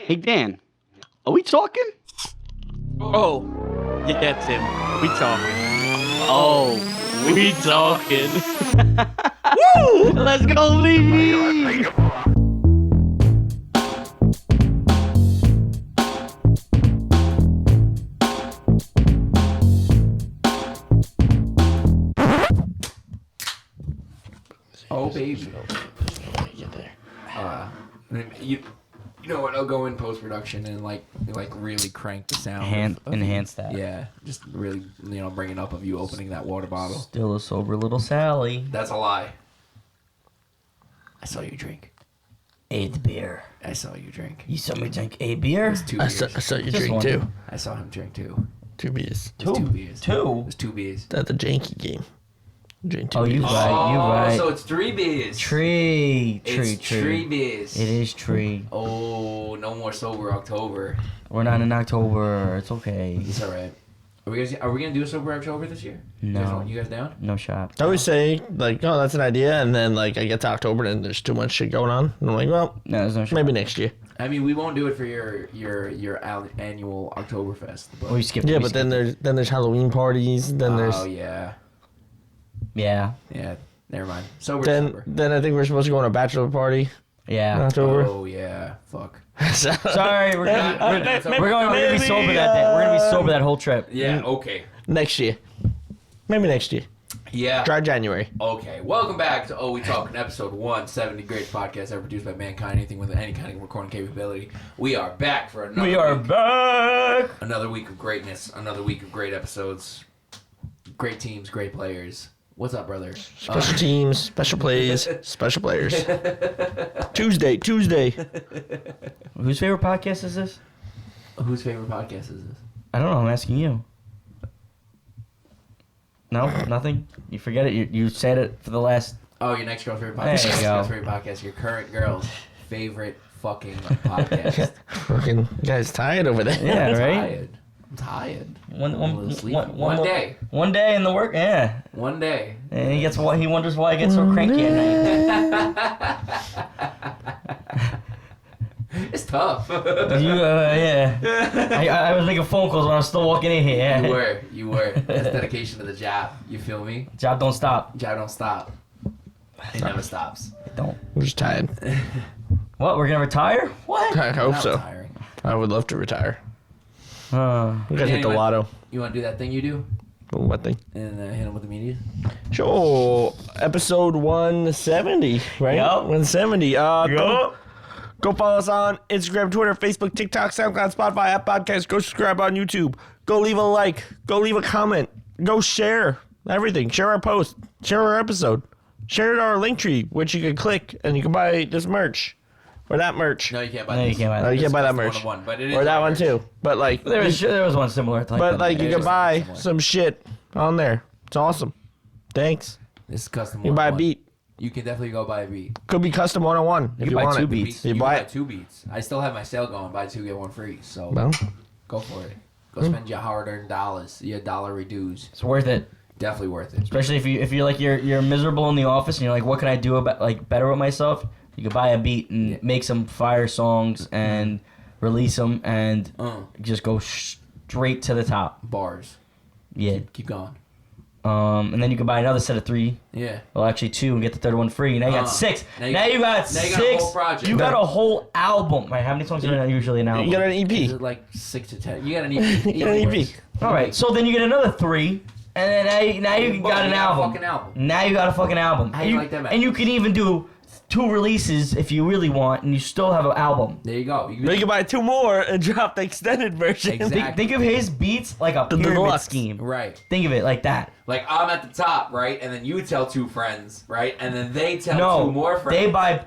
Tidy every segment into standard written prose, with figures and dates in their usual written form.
Hey, Dan, are we talking? Oh, yeah, Tim. We talking. Oh, we talking. Woo! Let's go, Lee! Oh, baby. Get there. You know what? I'll go in post production and like really crank the sound. Enhance that. Yeah, just really bring it up of you opening that water bottle. Still a sober little Sally. That's a lie. I saw you drink. Ate beer. I saw you drink. You saw me drink a beer? It's two I beers. saw you Just drink one. too. I saw him drink two. 2 beers. It was two beers. Two? It was 2 beers. That's the janky game. Drink 2 Oh, beers. you right. You right. So it's 3 beers. Tree. It's 3 beers. It is tree. Oh, no more sober October. We're not in October. It's okay. It's all right. Are we gonna do a sober October this year? No. You guys down? No shot. I always say, like, oh, that's an idea, and then, like, I get to October and there's too much shit going on. And I'm like, well, No, there's no shot. maybe next year. I mean, we won't do it for your annual Oktoberfest. But We skipped. Yeah, we but then skipped. there's Halloween parties. Then there's Oh yeah, Yeah. never mind. Sober. then I think we're supposed to go on a bachelor party in Yeah. October. Oh yeah, fuck. Sorry, we're gonna be sober that day. We're gonna be sober that whole trip. Yeah. Okay. Next year, maybe next year. Yeah. Try January. Okay. Welcome back to Oh We Talking, episode 170, greatest podcast ever produced by mankind, anything with any kind of recording capability. We are back for another. We are week. back. Another week of greatness. Another week of great episodes. Great teams. Great players. What's up, brother? Special teams, special plays, special players. Tuesday. Whose favorite podcast is this? Whose favorite podcast is this? I don't know. I'm asking you. No, nothing. You forget it. You said it for the last. Oh, your next girl's favorite There podcast. you Your go. girl's favorite podcast. Your current girl's favorite fucking podcast. Fucking you guys tired over there. Yeah, I'm right. tired. I'm tired. One I'm a little sleepy. One more- day. One day in the work. Yeah. One day. And he gets why he wonders why I get so cranky at night. It's tough. Yeah. I was making phone calls when I was still walking in here. Yeah. You were. That's dedication to the job. You feel me? Job don't stop. Job don't stop. It never stops. Don't. I'm just tired. What? We're gonna retire? What? I hope Not so. retiring. I would love to retire. We gotta hit the Anyway. lotto. You want to do that thing you do What thing? and hit him with the media? Sure. Episode 170, right? Yup. 170. Go follow us on Instagram, Twitter, Facebook, TikTok, SoundCloud, Spotify, App Podcast. Go subscribe on YouTube. Go leave a like. Go leave a comment. Go share everything. Share our post. Share our episode. Share our link tree, which you can click and you can buy this merch or that merch. No, you can't buy No, this. you can't buy No, you that. can't buy that It's merch. one-on-one, but it is Or that our one merch. too. But like, There was one similar. To like but that. like you It can is buy similar. some shit on there. It's awesome. Thanks. This is custom. You can buy a 101. beat. You can definitely go buy a beat. Could be custom 101 if can you buy want two it. beats. You can buy buy it. 2 beats. I still have my sale going. Buy 2 get 1 free. So Well, go for it. Go spend your hard-earned dollars. Your dollar dues. It's worth it. Definitely worth it. Especially if you're like you're miserable in the office and you're like, what can I do about like better with myself? You could buy a beat and Yeah. make some fire songs and release them and just go straight to the top. Bars. Yeah. Keep going. And then you can buy another set of 3. Yeah. Well, actually 2 and get the third one free. Now you got 6. Now Now you you got now you 6. got a whole project. You got a whole album. Right? How many songs are usually an album? you got an Is EP. it like 6 to 10? You got an EP. You got an EP. All right. So then you get another 3, and then now you Boom, got an you got a album. fucking album. Now you got a fucking album. How you like that, man? And you can even do 2 releases if you really want, and you still have an album. There you go. Then you can buy 2 more and drop the extended version. Exactly. Think of his beats like a The pyramid deluxe. scheme. Right. Think of it like that. Like I'm at the top, right? And then you tell 2 friends, right? And then they tell No, 2 more friends.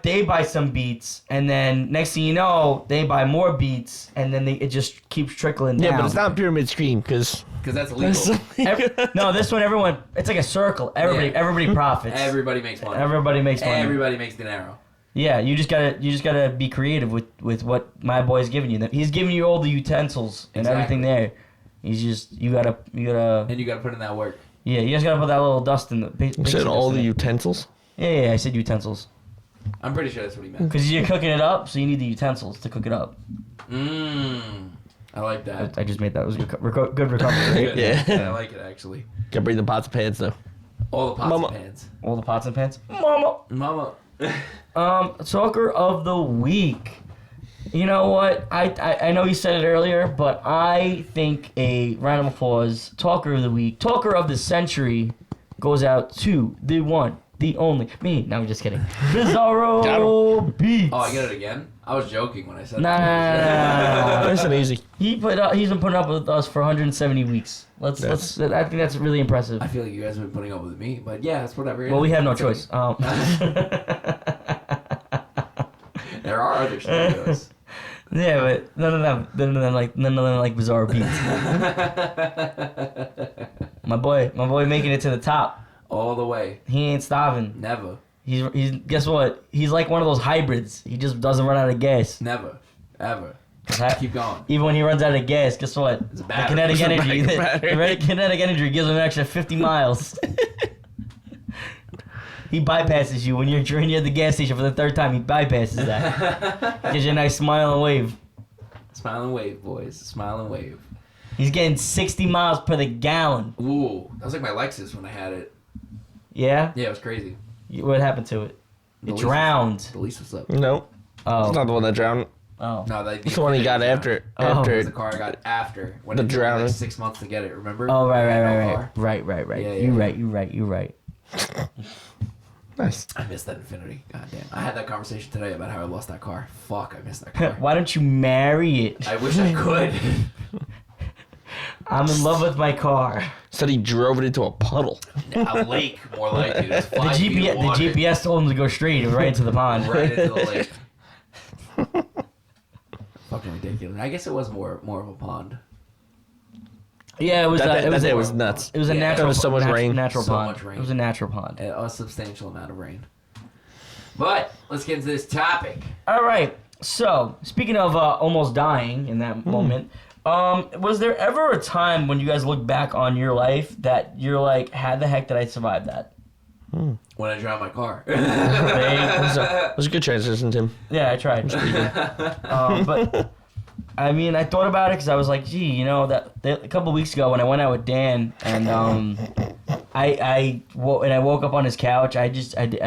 they buy some beats, and then next thing you know, they buy more beats, and then it just keeps trickling down. Yeah, but it's not pyramid scheme because Because that's illegal. No, this one, everyone, it's like a circle. Yeah. Everybody profits. Everybody makes money. Everybody makes money. Everybody makes dinero. Yeah, you just gotta be creative with what my boy's giving you. He's giving you all the utensils and everything there. He's just you gotta And you got to put in that work. yeah, you just gotta put that little dust in the. you said all the utensils. Yeah, I said utensils. I'm pretty sure that's what he meant. Because you're cooking it up, so you need the utensils to cook it up. I like that. I just made that. It was good recovery, right? Yeah. I like it actually. Gotta bring the pots and pans though. All the pots Mama. and pans. All the pots and pans. Mama. Mama. Talker of the week. You know what? I know you said it earlier, but I think a round of applause. Talker of the week. Talker of the century goes out to the one, the only, me. No, I'm just kidding. Bizarro Beats. Oh, I get it again? I was joking when I said Nah. Nice and easy. He's been putting up with us for 170 weeks. I think that's really impressive. I feel like you guys have been putting up with me, but yeah, it's whatever. Well, we have no choice. There are other studios. Yeah, but none of them like Bizarre Beats. my boy making it to the top. All the way. He ain't stopping. Never. He's guess what? He's like one of those hybrids. He just doesn't run out of gas. Never. Ever. Keep going. Even when he runs out of gas, guess what? It's a The battery. kinetic energy. battery. The kinetic energy gives him an extra 50 miles. He bypasses you when you're at the gas station for the third time. He bypasses that. Gives you a nice smile and wave. Smile and wave, boys. Smile and wave. He's getting 60 miles per the gallon. Ooh, that was like my Lexus when I had it. Yeah? Yeah, it was crazy. What happened to it? The It lease drowned. The lease was up. No, Oh. it's not the one that drowned. Oh. No, It's the one he got after. Oh. It After was the car I got after. When The it took me drowning. like 6 months to get it, remember? Oh, I had no right. car. Right. Yeah, You're right. Nice. I missed that Infinity. God damn. I had that conversation today about how I lost that car. Fuck, I missed that car. Why don't you marry it? I wish I could. I'm in love with my car. Said he drove it into a puddle. A lake, more likely. It's The 5 feet of GPS, water. the GPS told him to go straight right into the pond. Right into the lake. Fucking ridiculous. I guess it was more of a pond. Yeah, it was. That day a- was nuts. It was a Yeah, natural. there was so much rain. Natural So pond. much rain. It was a natural pond. A substantial amount of rain. But let's get into this topic. All right. So speaking of almost dying in that moment, was there ever a time when you guys look back on your life that you're like, how the heck did I survive that? When I drowned my car. It was a good transition, Tim. Yeah, I tried. But I mean, I thought about it because I was like, gee, you know, that a couple weeks ago when I went out with Dan and I woke up on his couch, I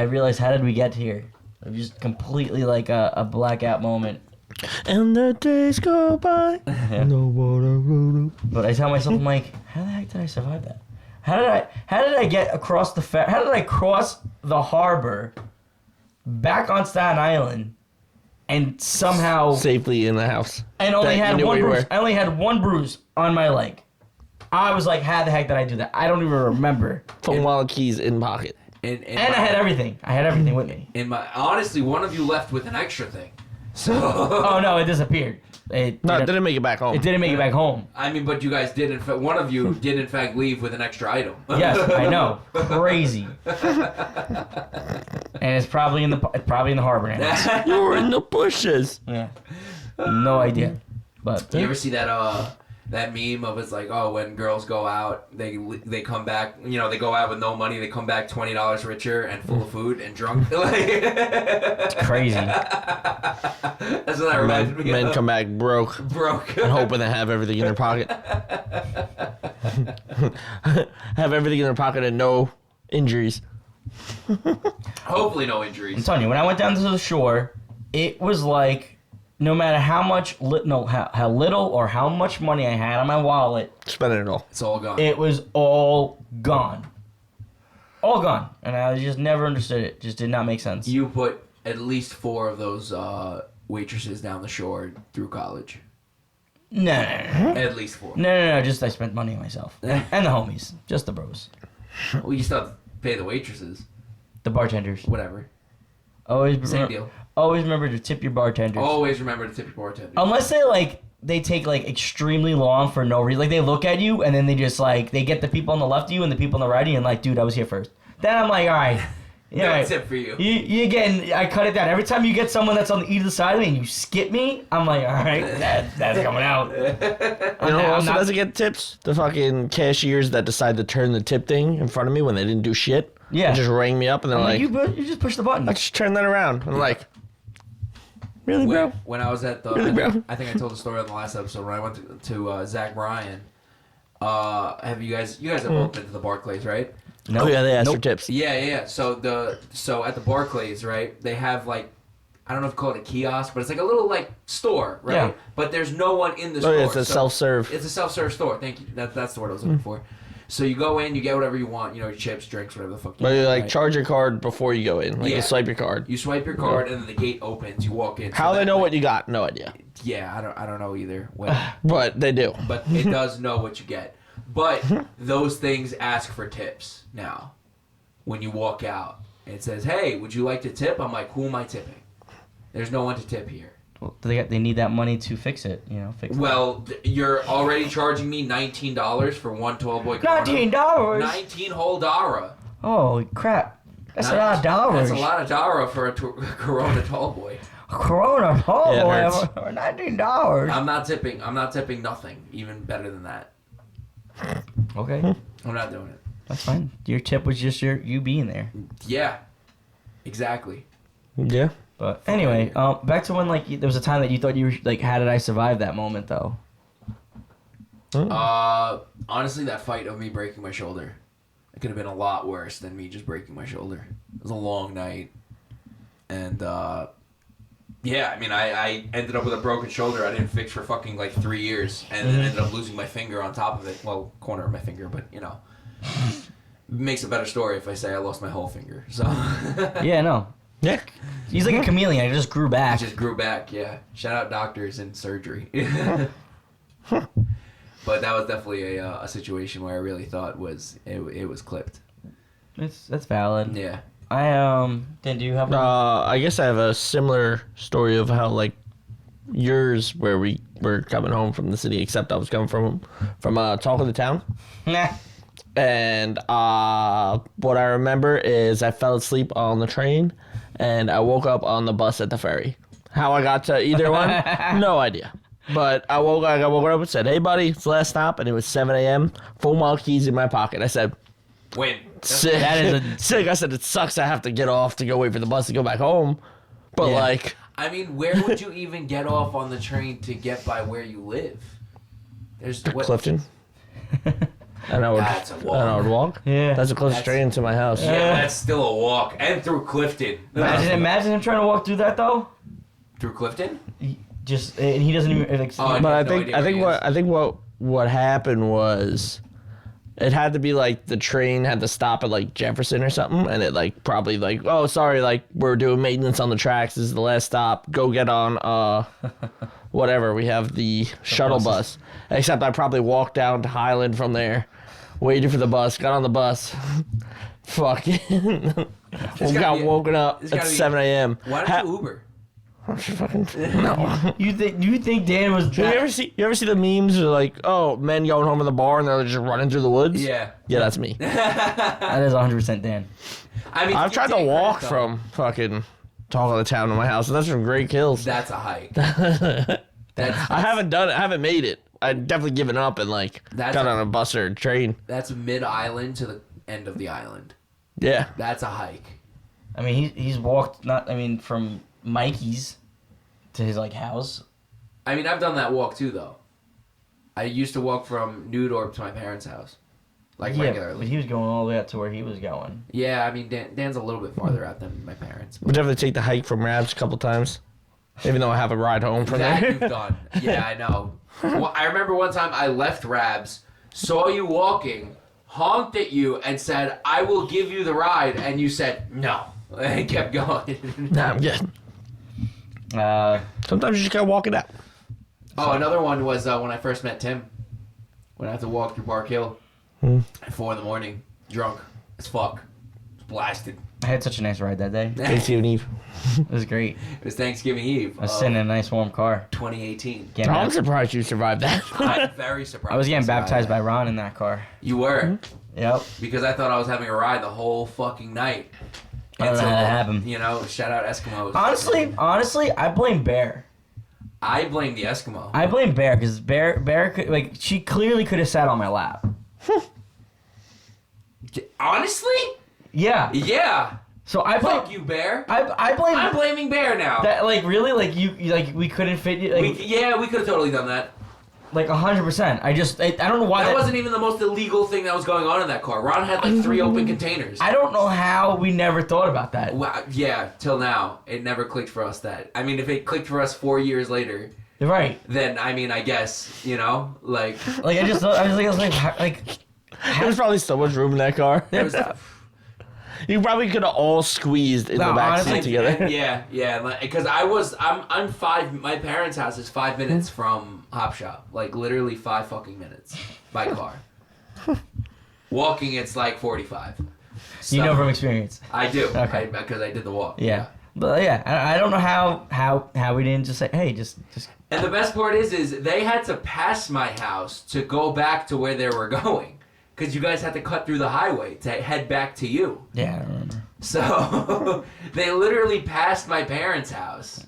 realized, how did we get here? It was just completely like a blackout moment. And the days go by. No water. But I tell myself, I'm like, how the heck did I survive that? How did I get across how did I cross the harbor back on Staten Island and somehow Safely in the house. and only that you had knew one where you bruise? were. I only had one bruise on my leg. I was like, how the heck did I do that? I don't even remember. Phone wallet, keys in pocket. And And I had everything. I had everything with me. Honestly, one of you left with an extra thing. So Oh no, it disappeared. It No, it didn't, didn't make it back home. it didn't make it back home. I mean, but you guys did. In fact, one of you did in fact leave with an extra item. Yes, I know. Crazy. And it's probably in the harbor now. You were in the bushes. Yeah. No idea. But You ever see that that meme of it's like, oh, when girls go out, they come back, you know, they go out with no money, they come back $20 richer and full of food and drunk. it's crazy. That's what that reminds me Men of. come back broke Broke. and hoping they have everything in their pocket. Have everything in their pocket and no injuries. Hopefully no I'm injuries. telling you, when I went down to the shore, it was like, no matter how much, how little or how much money I had on my wallet, Spending it all. It's all gone. it was all gone. All gone. And I just never understood it. Just did not make sense. You put at least 4 of those waitresses down the shore through college. No. At least 4. No. Just I spent money on myself. And the homies. Just the bros. Well, you still have to pay the waitresses. The bartenders. Whatever. Always remember to tip your bartenders. Always remember to tip your bartender. Unless they take like extremely long for no reason. Like they look at you and then they just like they get the people on the left of you and the people on the right of you and like, dude, I was here first. Then I'm like, all right. Yeah, No right. tip for you. You getting, I cut it down. Every time you get someone that's on either side of me and you skip me, I'm like, all right, that's coming out. You know who also doesn't get tips? The fucking cashiers that decide to turn the tip thing in front of me when they didn't do shit. Yeah. and just rang me up, and then I'm like, you just push the button. I just turn that around. I'm like, really, bro? When I was at the, Really, bro? I think I told the story on the last episode when I went to Zach Bryan. Have you guys have both been to the Barclays, right? Oh yeah, they asked for Nope. tips. Yeah. So at the Barclays, right? They have like, I don't know if you call it a kiosk, but it's like a little like store, right? Yeah. But there's no one in the Oh store. yeah, it's a so self-serve. It's a self-serve store. Thank you. That's the word I was looking for. So you go in, you get whatever you want, you know, chips, drinks, whatever the fuck you But you want. like right? charge your card before you go in. Like Yeah. you swipe your card. You swipe your card, and then the gate opens. You walk in. How So they that, know like, what you got? No idea. Yeah, I don't know either. When, But they do. but it does know what you get. But those things ask for tips now. When you walk out, it says, "Hey, would you like to tip?" I'm like, "Who am I tipping? There's no one to tip here." Well, they need that money to fix it. You know, fix it. Well, you're already charging me $19 for one 12-boy Corona. $19. 19 whole Dara. Holy crap! That's a lot of dollars. That's a lot of Dara for a Corona 12-boy. Corona, oh Yeah, it boy, hurts. for $19. I'm not tipping nothing. Even better than that. Okay, I'm not doing it. that's fine. Your tip was just you being there. Yeah, exactly. Yeah. But anyway, back to when like there was a time that you thought you were like, how did I survive that moment though? Honestly, that fight of me breaking my shoulder, it could have been a lot worse than me just breaking my shoulder. It was a long night, and yeah, I mean, I ended up with a broken shoulder. I didn't fix for fucking like 3 years, and then ended up losing my finger on top of it. Well, corner of my finger, but you know, makes a better story if I say I lost my whole finger. So Yeah, no, Yeah. he's like a chameleon. He just grew I back. just grew back. Yeah, shout out doctors and surgery. But that was definitely a situation where I really thought it was clipped. That's valid. Yeah. Dan, do you have? I guess I have a similar story of how like yours, where we were coming home from the city, except I was coming from Talk of the Town. Nah. And what I remember is I fell asleep on the train, and I woke up on the bus at the ferry. How I got to either one, no idea. But I woke up and said, "Hey, buddy, it's the last stop," and it was 7 a.m. Full mall keys in my pocket. I said, Win. "Sick." That is sick. I said, "It sucks. I have to get off to go wait for the bus to go back home." But Yeah. like, I mean, where would you even get off on the train to get by where you live? There's what? Clifton. And I would, That's a walk. and I would walk. Yeah. That's the closest That's- train to my house. Yeah, that's still a walk, and through Clifton. Imagine him trying to walk through that though. Through Clifton? And he doesn't even like. Oh, I But I have no think idea I where think he what is. I think what happened was it had to be like the train had to stop at like Jefferson or something, and it like probably like, oh sorry, like we're doing maintenance on the tracks, this is the last stop, go get on whatever, we have the shuttle bus. Except I probably walked down to Highland from there, waited for the bus, got on the bus, fucking gotta got be- woken up it's at gotta be- 7 a.m. Why don't you Uber? No. You think Dan was? You ever see the memes of like, oh, men going home in the bar and they're just running through the woods? Yeah. Yeah, that's me. That is 100% Dan. I mean, I've you tried to take walk credit, though. from fucking Talk of the Town to my house, and that's from Great Kills. That's a hike. That's I haven't done it. I haven't made it. I've definitely given up and like That's got a- on a bus or a train. That's mid-island to the end of the island. Yeah. That's a hike. I mean, he's walked from Mikey's to his like house. I mean, I've done that walk too, though. I used to walk from Newdorp to my parents' house, like Yeah, but regularly. he was going all the way out to where he was going. Yeah, I mean, Dan's a little bit farther out than my parents. We definitely take the hike from Rabs a couple times, even though I have a ride home from That there. you've done. Yeah, I know. Well, I remember one time I left Rabs, saw you walking, honked at you, and said, "I will give you the ride," and you said no, and kept going. Nah, I'm good. Sometimes you just gotta walk it out. Oh, another one was when I first met Tim. When I had to walk through Bark Hill at 4 a.m, drunk as fuck, blasted. I had such a nice ride that day. Hey, Steve and Eve. It was great. It was Thanksgiving Eve. I was sitting in a nice warm car. 2018. Getting I'm bap- surprised you survived that. I'm very surprised. I was getting about baptized that. by Ron in that car. You were, Yep. because I thought I was having a ride the whole fucking night. I don't know how that happened. You know, shout out Eskimos. Honestly, I blame Bear. I blame the Eskimo. I blame Bear because Bear could, like, she clearly could have sat on my lap. Honestly, Yeah. Yeah. So I blame. Fuck you, Bear. I blame. I'm blaming Bear now. that. Like really, like you like we couldn't fit you. Like, We could have totally done that. like 100%. I don't know why That wasn't even the most illegal thing that was going on in that car. Ron had like 3 open containers. I don't know how we never thought about that. Wow, yeah, till now. It never clicked for us that. I mean, if it clicked for us 4 years later, Right. then, I mean, I guess, you know, like... Like I was like. There's probably so much room in that car. It was, You probably could have all squeezed in No, the back honestly, seat together. yeah, because I'm 5, my parents' house is 5 minutes from Hop Shop. Like, literally 5 fucking minutes by car. Walking, it's like 45. So, You know from experience. I do, Okay. because I did the walk. Yeah. But yeah, I don't know how we didn't just say, hey, just. And the best part is they had to pass my house to go back to where they were going. Because you guys had to cut through the highway to head back to you. Yeah, I don't remember. So they literally passed my parents' house.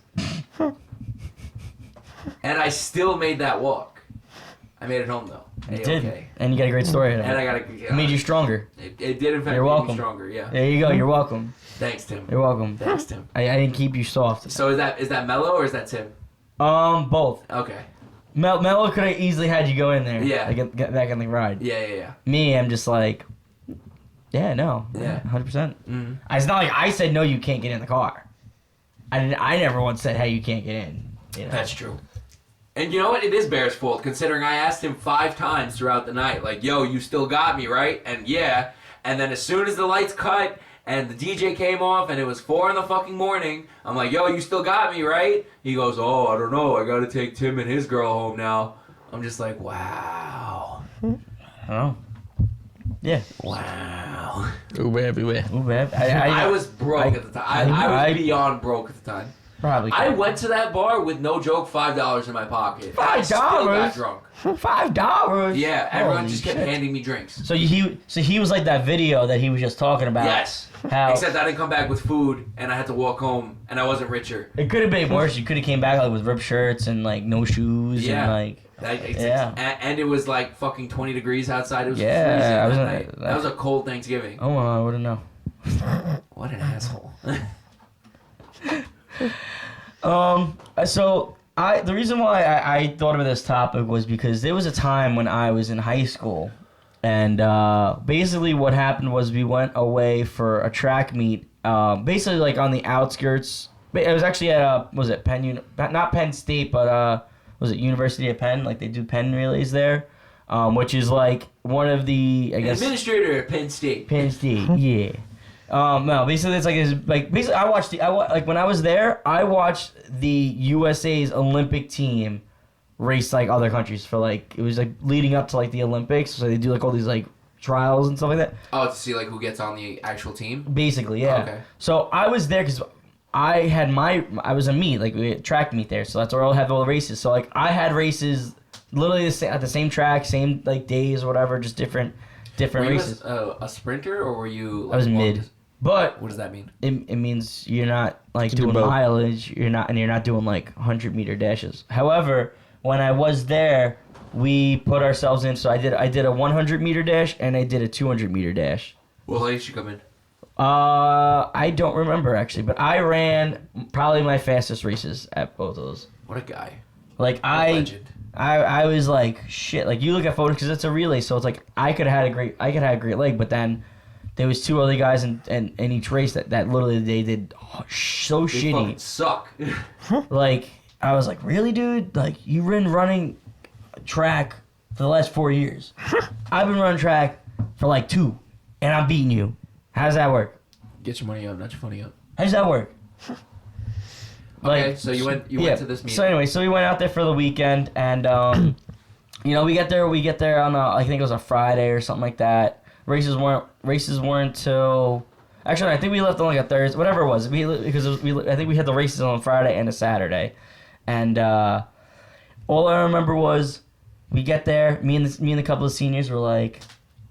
And I still made that walk. I made it home though. You Hey, did, okay. and you got a great story. And I got It made you stronger. It did in fact You're make welcome. me stronger, yeah. There you go. You're welcome. Thanks, Tim. You're welcome. Thanks, Tim. I didn't keep you soft. So is that Mello or is that Tim? Both. Okay. Mello could have easily had you go in there. Yeah. Like, get back on the ride. Yeah. Me, I'm just like, yeah, no. Yeah. 100%. Mm-hmm. It's not like I said, no, you can't get in the car. I never once said, hey, you can't get in. You know? That's true. And you know what? It is Bear's fault, considering I asked him 5 times throughout the night, like, yo, you still got me, right? And yeah. And then as soon as the lights cut and the DJ came off and it was 4 in the fucking morning, I'm like, yo, you still got me, right? He goes, oh, I don't know. I gotta take Tim and his girl home now. I'm just like, wow. I don't know. Yeah. Wow. Uber everywhere. Ooh, man. I was broke at the time. I was I- beyond broke at the time. Probably. I went to that bar with no joke $5 in my pocket. I still got $5? drunk. $5? Yeah, everyone Holy just kept shit. handing me drinks. So he was like that video that he was just talking about. Yes. How Except I didn't come back with food, and I had to walk home, and I wasn't richer. it could have been worse. You could have came back like with ripped shirts and like no shoes Yeah. and like Yeah. And it was like fucking 20 degrees outside. It was Yeah, freezing I was that in- night. That was a cold Thanksgiving. oh I wouldn't know. What an asshole. So the reason why I thought of this topic was because there was a time when I was in high school, and basically what happened was we went away for a track meet, basically like on the outskirts. It was actually at was it not Penn State, but was it University of Penn? Like they do Penn relays there, which is like one of the I guess Administrator at Penn State. Penn State, yeah. No, basically it's basically like when I was there, I watched the USA's Olympic team race like other countries for like it was like leading up to like the Olympics, so they do like all these like trials and stuff like that. Oh, to see like who gets on the actual team? Basically, yeah. Okay. So I was there because I was a meet like we had track meet there, so that's where I'll have all the races. So like I had races literally at the same track, same like days or whatever, just different Were you races. a sprinter, or were you? Like, I was long mid. dis- But What does that mean? it means you're not like You do doing both. mileage. You're not doing like 100-meter dashes. However, when I was there, we put ourselves in. So I did a 100-meter dash and I did a 200-meter dash. What place you come in? I don't remember actually, but I ran probably my fastest races at both of those. What a guy. Like What a legend. I was like shit. Like you look at photos because it's a relay, so it's like I could have had a great leg, but then there was 2 other guys in each race that literally they did so They fucking shitty. suck. Like I was like, really, dude? Like you've been running track for the last 4 years. I've been running track for like 2, and I'm beating you. How does that work? Get your money up, not your funny up. How does that work? Okay, so you went to this meeting. So anyway, so we went out there for the weekend, and you know, we get there on I think it was a Friday or something like that. Races weren't till actually I think we left on like a Thursday, whatever it was. I think we had the races on a Friday and a Saturday, and all I remember was we get there. Me and a couple of seniors were like,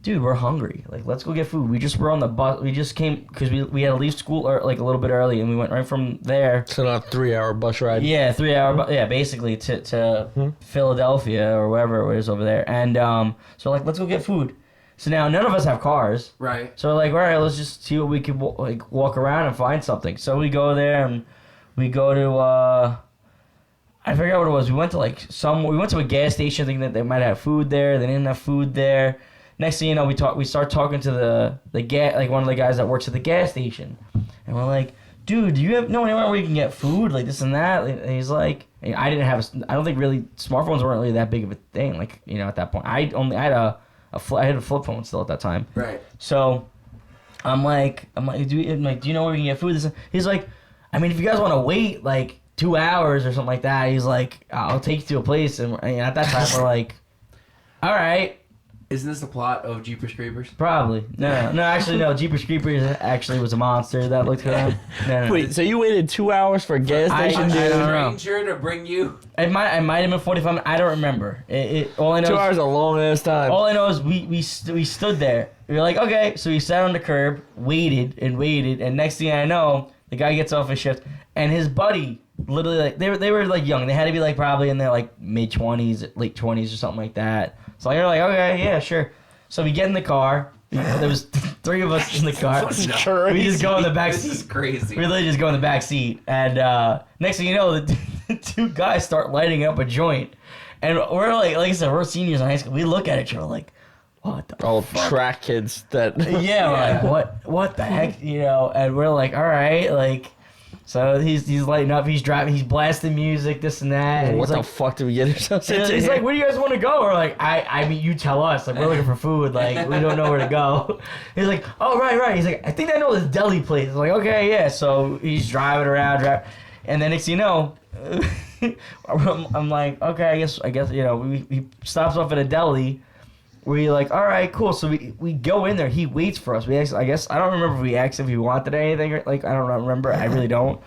dude, we're hungry. Like, let's go get food. We just were on the bus. We just came because we had to leave school like a little bit early, and we went right from there. It's not a 3-hour bus ride. Yeah, 3 hour. Yeah, basically to Philadelphia or wherever it was over there. And so like, let's go get food. So now none of us have cars. Right. So we're like, all right, let's just see what we can walk around and find something. So we go there and we go to I forgot what it was. We went to we went to a gas station thinking that they might have food there. They didn't have food there. Next thing you know, we start talking to the gas, like one of the guys that works at the gas station, and we're like, dude, do you know anywhere where you can get food, like this and that? And he's like, I don't think really smartphones weren't really that big of a thing, like, you know, at that point. I had a flip phone still at that time. Right. So I'm like, do you know where we can get food? He's like, I mean, if you guys want to wait like 2 hours or something like that, he's like, I'll take you to a place. And at that time we're like, all right. Isn't this the plot of Jeepers Creepers? Probably. No, actually, no. Jeepers Creepers actually was a monster that looked around. No. Wait, so you waited 2 hours for a gas station? I don't know. Stranger to bring you. It might have been 45 minutes. I don't remember. All I know 2 is, hours is a long ass time. all I know is we stood there. We were like, okay. So we sat on the curb, waited, and next thing I know, the guy gets off his shift, and his buddy, literally, like they were like young. They had to be like probably in their like mid-20s, late 20s or something like that. So you're like, okay, yeah, sure. So we get in the car. There was 3 of us in the car. We just go in the back This seat. is crazy. We literally just go in the back seat, and next thing you know, the 2 guys start lighting up a joint, and we're like I said, we're seniors in high school. We look at each other like, what the All fuck? track kids that. Yeah, we're like, what the heck, you know? And we're like, all right, like, so he's lighting up, he's driving, he's blasting music, this and that. And What he's the like, fuck did we get ourselves into? he's here? like, where do you guys want to go? We're like, I mean, you tell us. Like, we're looking for food. Like, we don't know where to go. He's like, oh, right. He's like, I think I know this deli place. I'm like, okay, yeah. So he's driving around, and then next thing you know, I'm like, okay, I guess, you know, he stops off at a deli. We're like, all right, cool. So we go in there. He waits for us. I guess I don't remember if we asked if he wanted anything. Or, like, I don't remember. I really don't.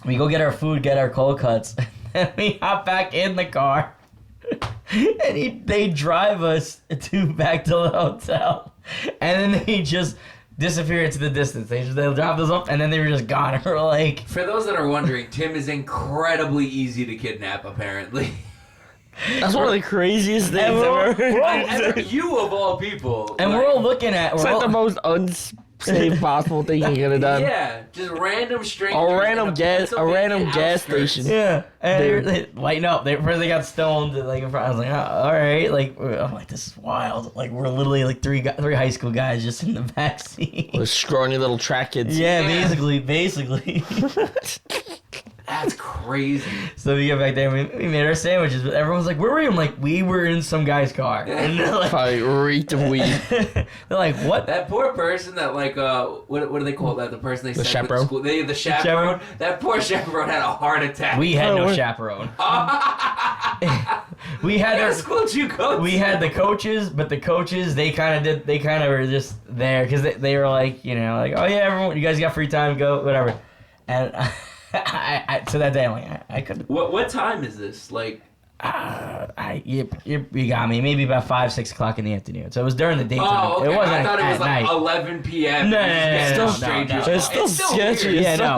We go get our food, get our cold cuts, and we hop back in the car. And they drive us back to the hotel. And then they just disappear into the distance. They'll drop us up, and then they were just gone. We're like... For those that are wondering, Tim is incredibly easy to kidnap, apparently. That's one of the craziest things ever. You of all people. And like, we're all looking at... It's like the most unsafe possible thing you could have done. Yeah, just random strangers. A random in gas Pennsylvania gas outskirts. station. Yeah, and Dude. they lighten up. First they got stoned. Like in front, I was like, oh, all right. Like I'm like, this is wild. Like we're literally like three high school guys just in the back seat. Those scrawny little track kids. Yeah, Yeah. basically. That's crazy. So we get back there and we made our sandwiches. But everyone's like, where were you? I'm like, we were in some guy's car. And they're like, Probably reeked of weed. they're like, what? That poor person that like what do they call that? The person they The sent with chaperone? school. The chaperone. That poor chaperone had a heart attack. We had Oh, no what? chaperone. We had What our, school did you go to? we had the coaches, but the coaches they kind of were just there because they were like, you know, like, oh yeah, everyone, you guys got free time, go whatever. And I to that day, I'm like, I couldn't. What time is this? Like, You got me. Maybe about 5-6 o'clock in the afternoon. So it was during the daytime. oh, okay. It wasn't I thought it at was like night. 11 p.m. No, It's no, still strangers. It's still sketchy. weird. Yeah, no.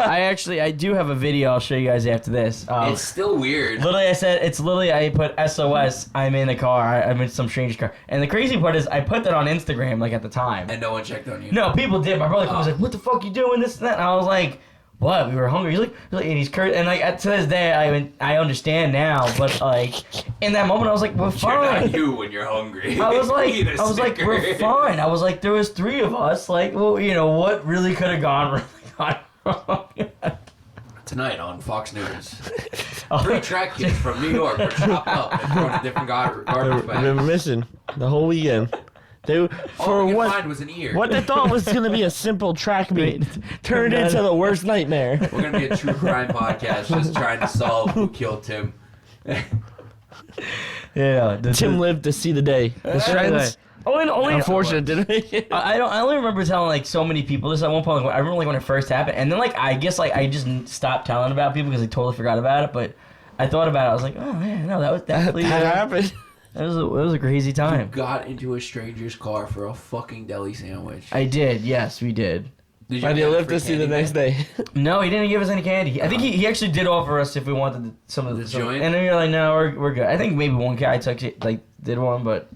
I do have a video. I'll show you guys after this. It's still weird. Literally, I put SOS. I'm in a car. I'm in some strange car. And the crazy part is, I put that on Instagram like at the time. And no one checked on you. No, people did. My brother was like, "What the fuck you doing? This and that." And I was like, "What? We were hungry." He's like and he's cursed. And like to this day, I understand now. But like in that moment, I was like, "We're You're fine." not you when you're hungry. I was like, Eat a Snickers. "We're fine." I was like, "There was 3 of us. Like, well, you know what really could have gone wrong." Tonight on Fox News, 3 track kids from New York were chopped up and thrown in different garbage They've been bags. missing the whole weekend. They All for they could what find was an ear. what they thought was gonna be a simple track meet turned into the worst nightmare. We're gonna be a true crime podcast, just trying to solve who killed Tim. Yeah. Tim lived to see the day. His friends, Only unfortunate, didn't make it. I only remember telling like so many people this at one point. Like, I remember like when it first happened, and then like I guess like I just stopped telling about people because I totally forgot about it. But I thought about it. I was like, oh man, no, that was definitely That happened. it was a crazy time. Got into a stranger's car for a fucking deli sandwich. I did. Yes, we did. Did Why do you get live free to see the candy next then? day? No, he didn't give us any candy. I think he actually did offer us if we wanted some of The some- joint? and then we were like, no, we're good. I think maybe one guy took it, like did one, but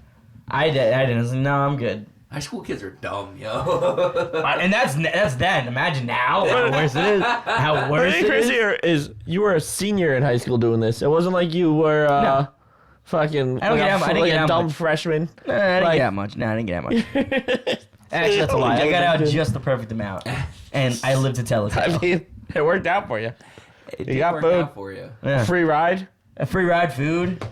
I did. I didn't. I was like, no, I'm good. High school kids are dumb, yo. And that's then. Imagine now how worse it is. How The worse thing it is. crazier is you were a senior in high school doing this. It wasn't like you were fucking I don't get that- I didn't like get a that dumb much. freshman. Nah, I didn't Like- get that much. No, I didn't get that much. Actually, that's a lie. I got out just the perfect amount, and I lived to tell it. I mean, it worked out for you. It You did got work food. out for you. Yeah. Free ride. A free ride, food.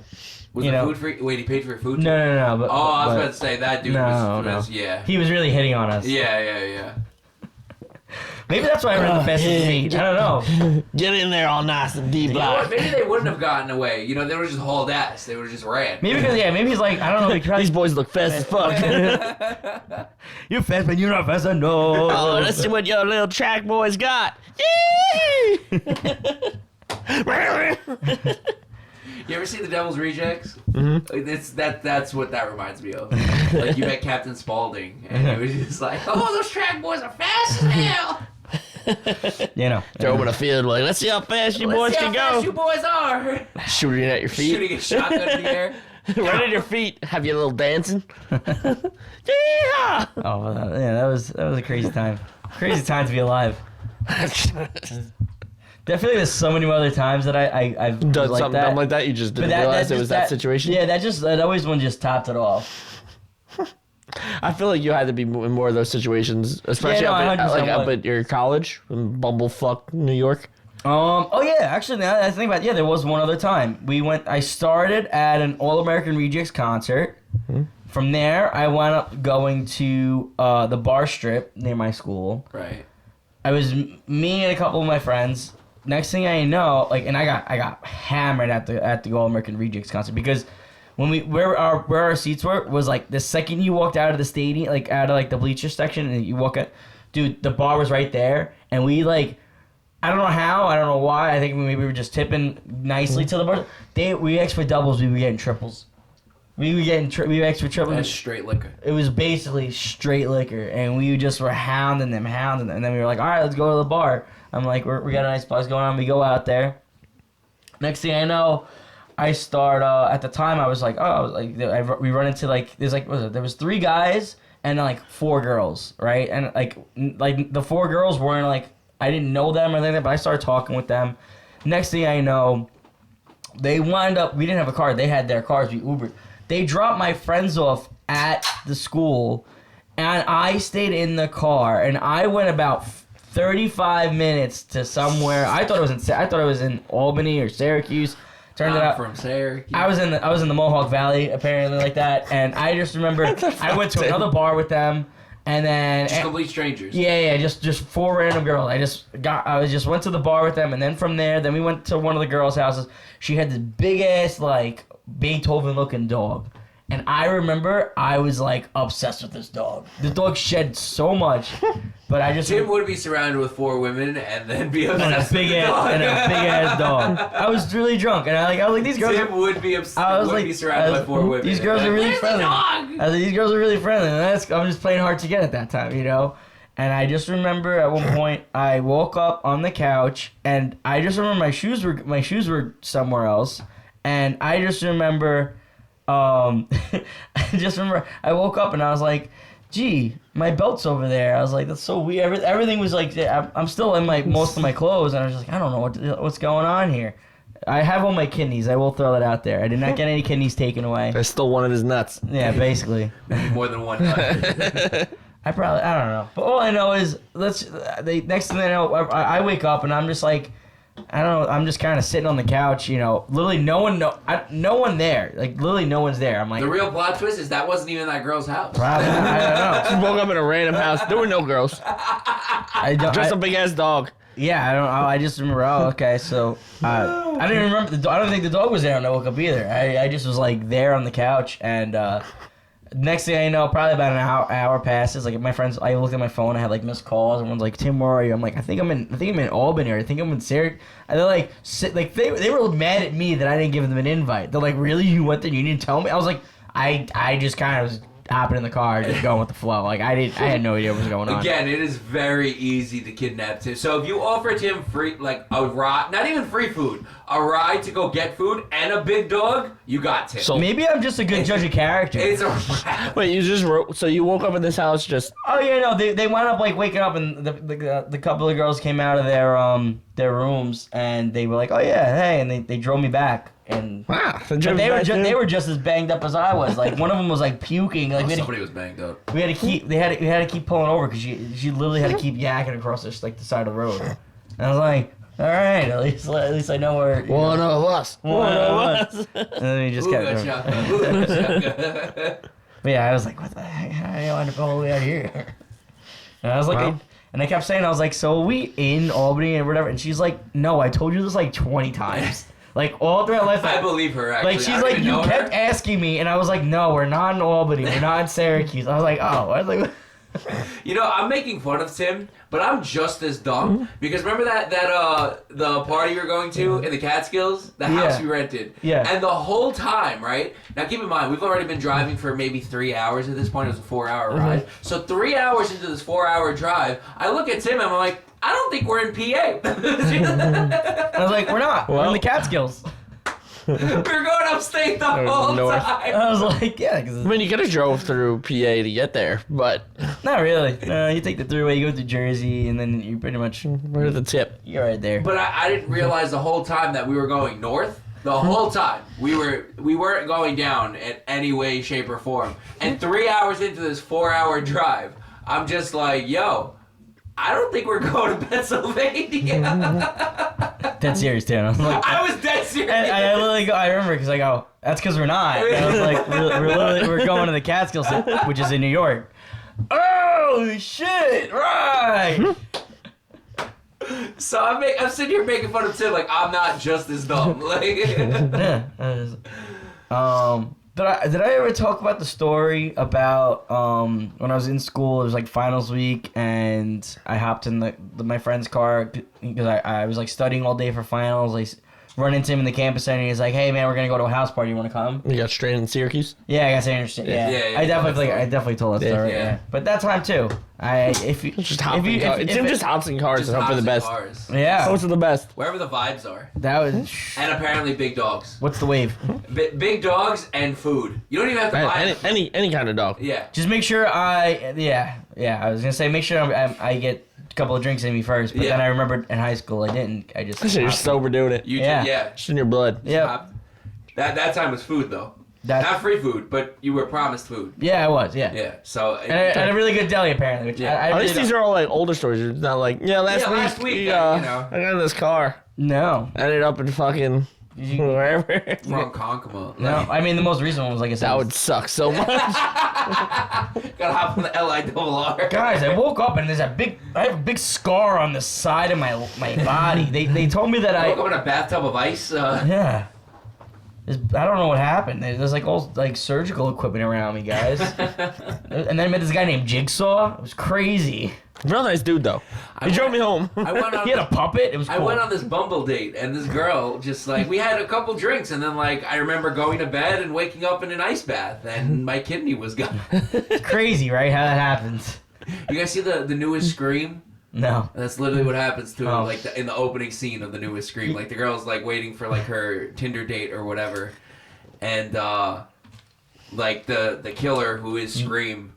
Was You the know- food free? Wait, he paid for your food? No, too? no, no. But, Oh, I was but about to say that dude No, was no. yeah. he was really hitting on us. Yeah. Maybe that's why I ran the fastest meet. I don't know. Get in there all nice and D You know what? block. Maybe they wouldn't have gotten away. You know, they would have just hauled ass. They would have just ran. Maybe because maybe he's like, I don't know. He tried, These boys look fast as fuck. you're fast, but you're not fast enough. Oh, let's see what your little track boys got. You ever see the Devil's Rejects? Mm-hmm. That's what that reminds me of. Like you met Captain Spaulding, and he was just like, "Oh, those track boys are fast as hell." You know. Throw them in a field like, let's see how fast you boys Let's see can how fast you go. boys are. Shooting at your feet. Shooting a shotgun in the air. Right at your feet. Have you a little dancing. Yeah. Oh, yeah, that was a crazy time. Crazy time to be alive. I feel like there's so many other times that I've Done like something that. dumb like that. You just But didn't realize it just was that situation. Yeah, that always one just topped it off. I feel like you had to be in more of those situations, especially no, up, 100% up would. at your college in Bumblefuck, New York. Oh yeah, actually now that I think about it, yeah, there was one other time. I started at an All American Rejects concert. Mm-hmm. From there, I wound up going to the bar strip near my school. Right. I was me and a couple of my friends. Next thing I know, and I got hammered at the All American Rejects concert because when where our seats were was like the second you walked out of the stadium, like out of like the bleacher section, and you walk out, dude, the bar was right there, and we like. I don't know how. I don't know why. I think maybe we were just tipping nicely to the bar. We asked for doubles. We were getting triples. We asked for triples. That's straight liquor. It was basically straight liquor, and we just were hounding them, and then we were like, all right, let's go to the bar. I'm like, we got a nice buzz going on. We go out there. Next thing I know, I start. At the time, I was like, we run into like there's like there was 3 guys and like 4 girls, right? And like the 4 girls weren't like. I didn't know them or anything, but I started talking with them. Next thing I know, they wind up. We didn't have a car. They had their cars. We Ubered. They dropped my friends off at the school, and I stayed in the car. And I went about 35 minutes to somewhere. I thought it was in Albany or Syracuse. Turned it I'm out. from Syracuse. I was in the Mohawk Valley apparently like that, and I just remember I went to another bar with them. And then Just complete strangers. yeah, just 4 random girls. I just went to the bar with them, and then from there, we went to one of the girls' houses. She had this big ass like Beethoven looking dog, and I remember I was like obsessed with this dog. The dog shed so much, but I just Tim would be surrounded with 4 women and then be and a obsessed big with the dog. ass dog. I was really drunk, and I was like these girls. Tim would be I was like, be surrounded by 4 women. These girls Like, are really "Where's the friendly. dog?" I was like, these girls are really friendly. And I'm just playing hard to get at that time, you know? And I just remember at one point I woke up on the couch, and I just remember my shoes were somewhere else, and I just remember, I I woke up and I was like, gee, my belt's over there. I was like, that's so weird. Everything was like, I'm still in most of my clothes, and I was just like, I don't know what's going on here. I have all my kidneys. I will throw that out there. I did not get any kidneys taken away. I still wanted his nuts. Yeah, basically. Maybe more than one. I don't know. But all I know is, next thing I know, I wake up and I'm just like, I don't know, I'm just kind of sitting on the couch, you know, literally no one there. Like, literally no one's there. I'm like, The real plot twist is that wasn't even that girl's house. probably, I Just woke up in a random house. There were no girls. Just a big ass dog. Yeah, I don't. I just remember. Oh, okay. So I didn't remember. I don't think the dog was there when I woke up either. I just was like there on the couch, and next thing I know, probably about an hour passes. Like my friends, I looked at my phone. I had like missed calls. Everyone's like, "Tim, where are you?" I'm like, I think I'm in Albany, or I think I'm in Syracuse. And they're like, they were mad at me that I didn't give them an invite. They're like, "Really? You went there? You didn't tell me?" I was like, I just kind of was hopping in the car, just going with the flow. Like I had no idea what was going on. Again, it is very easy to kidnap Tim. So if you offer Tim free, like a ride, not even free food, a ride to go get food and a big dog, you got Tim. So- Maybe I'm just a good judge of character. It's a wrap. Wait, you just wrote. So you woke up in this house just. Oh yeah, no, they wound up like waking up and the couple of girls came out of their rooms and they were like, oh yeah, hey, and they drove me back and Wow. but they were just as banged up as I was. Like one of them was like puking. Like Somebody was banged up. we had to keep pulling over because she literally had to keep yakking across the side of the road. And I was like, all right, at least I know where. One of us. One of us. And then we just Ooh, kept. good shotgun. Ooh, good shotgun. But yeah, I was like, what the heck? How do you end up all the way out here? And I was like, Well. and they kept saying, I was like, so are we in Albany or whatever? And she's like, no, I told you this like 20 times. Like all throughout life. I believe her, actually. Like she's I don't like, even you know kept her. asking me, and I was like, no, we're not in Albany, we're not in Syracuse. I was like, oh, I was like, You know, I'm making fun of Tim, but I'm just as dumb because remember that the party we were going to in the Catskills, the house Yeah. we rented, Yeah. and the whole time, right? Now keep in mind, we've already been driving for maybe 3 hours at this point. It was a 4-hour ride, so 3 hours into this 4-hour drive, I look at Tim and I'm like, I don't think we're in PA. I was like, we're not. We're in the Catskills. We were going upstate the whole north. time. I was like, yeah, I because mean, you could have drove through PA to get there, but not really. No, you take the throughway, you go through Jersey, and then you pretty much where's the tip? you're right there. But I didn't realize the whole time that we were going north. The whole time we weren't going down in any way, shape, or form. And 3 hours into this 4-hour drive, I'm just like, yo, I don't think we're going to Pennsylvania. Dead serious, too. I was like, I was dead serious. and I literally go, I remember because I go, that's because we're not. And I was like, we're going to the Catskills, which is in New York. Oh shit! Right. So I'm sitting here making fun of Tim like I'm not just as dumb. Like, Yeah. Did I ever talk about the story about when I was in school? It was like finals week, and I hopped in my friend's car because I was like studying all day for finals. I run into him in the campus center, and he's like, "Hey man, we're gonna go to a house party. You want to come?" You got straight in Syracuse? Yeah, I guess I understand. Yeah, Yeah, I definitely told that story. Yeah. Yeah. But that time too, Just hopping cars. Tim just hops in cars just and hope for the hops in best. cars. yeah, Hopes for the best. Wherever the vibes are, that was. and apparently big dogs, What's the wave? big dogs and food. You don't even have to buy. Any kind of dog. Yeah. Just make sure I was gonna say make sure I get a couple of drinks in me first, but Yeah. then I remembered in high school I didn't. I just You're sober doing it. You Yeah. yeah. Just in your blood. Yeah, That time was food though. that Not free food, but you were promised food. yeah I was yeah. Yeah. So And I had a really good deli apparently. Which Yeah. I At really least these are all like older stories. It's not like last week. you we, know. I got in this car. no. Ended up in fucking You- wherever. From Konkoma. No, I mean the most recent one was like I said. That would suck so much. Gotta hop on the LIRR. Guys, I woke up and I have a big scar on the side of my body. They told me that I I woke up in a bathtub of ice. yeah. I don't know what happened. There's like all like surgical equipment around me, guys. And then I met this guy named Jigsaw. It was crazy. Real nice dude though. He drove me home. I went on. He had a puppet. It was cool. I went on this Bumble date, and this girl just like we had a couple drinks, and then like I remember going to bed and waking up in an ice bath, and my kidney was gone. It's crazy, right? How that happens. You guys see the newest Scream? No. That's literally what happens to Oh. him, like in the opening scene of the newest Scream. Like the girl's like waiting for like her Tinder date or whatever, and like the killer who is Scream,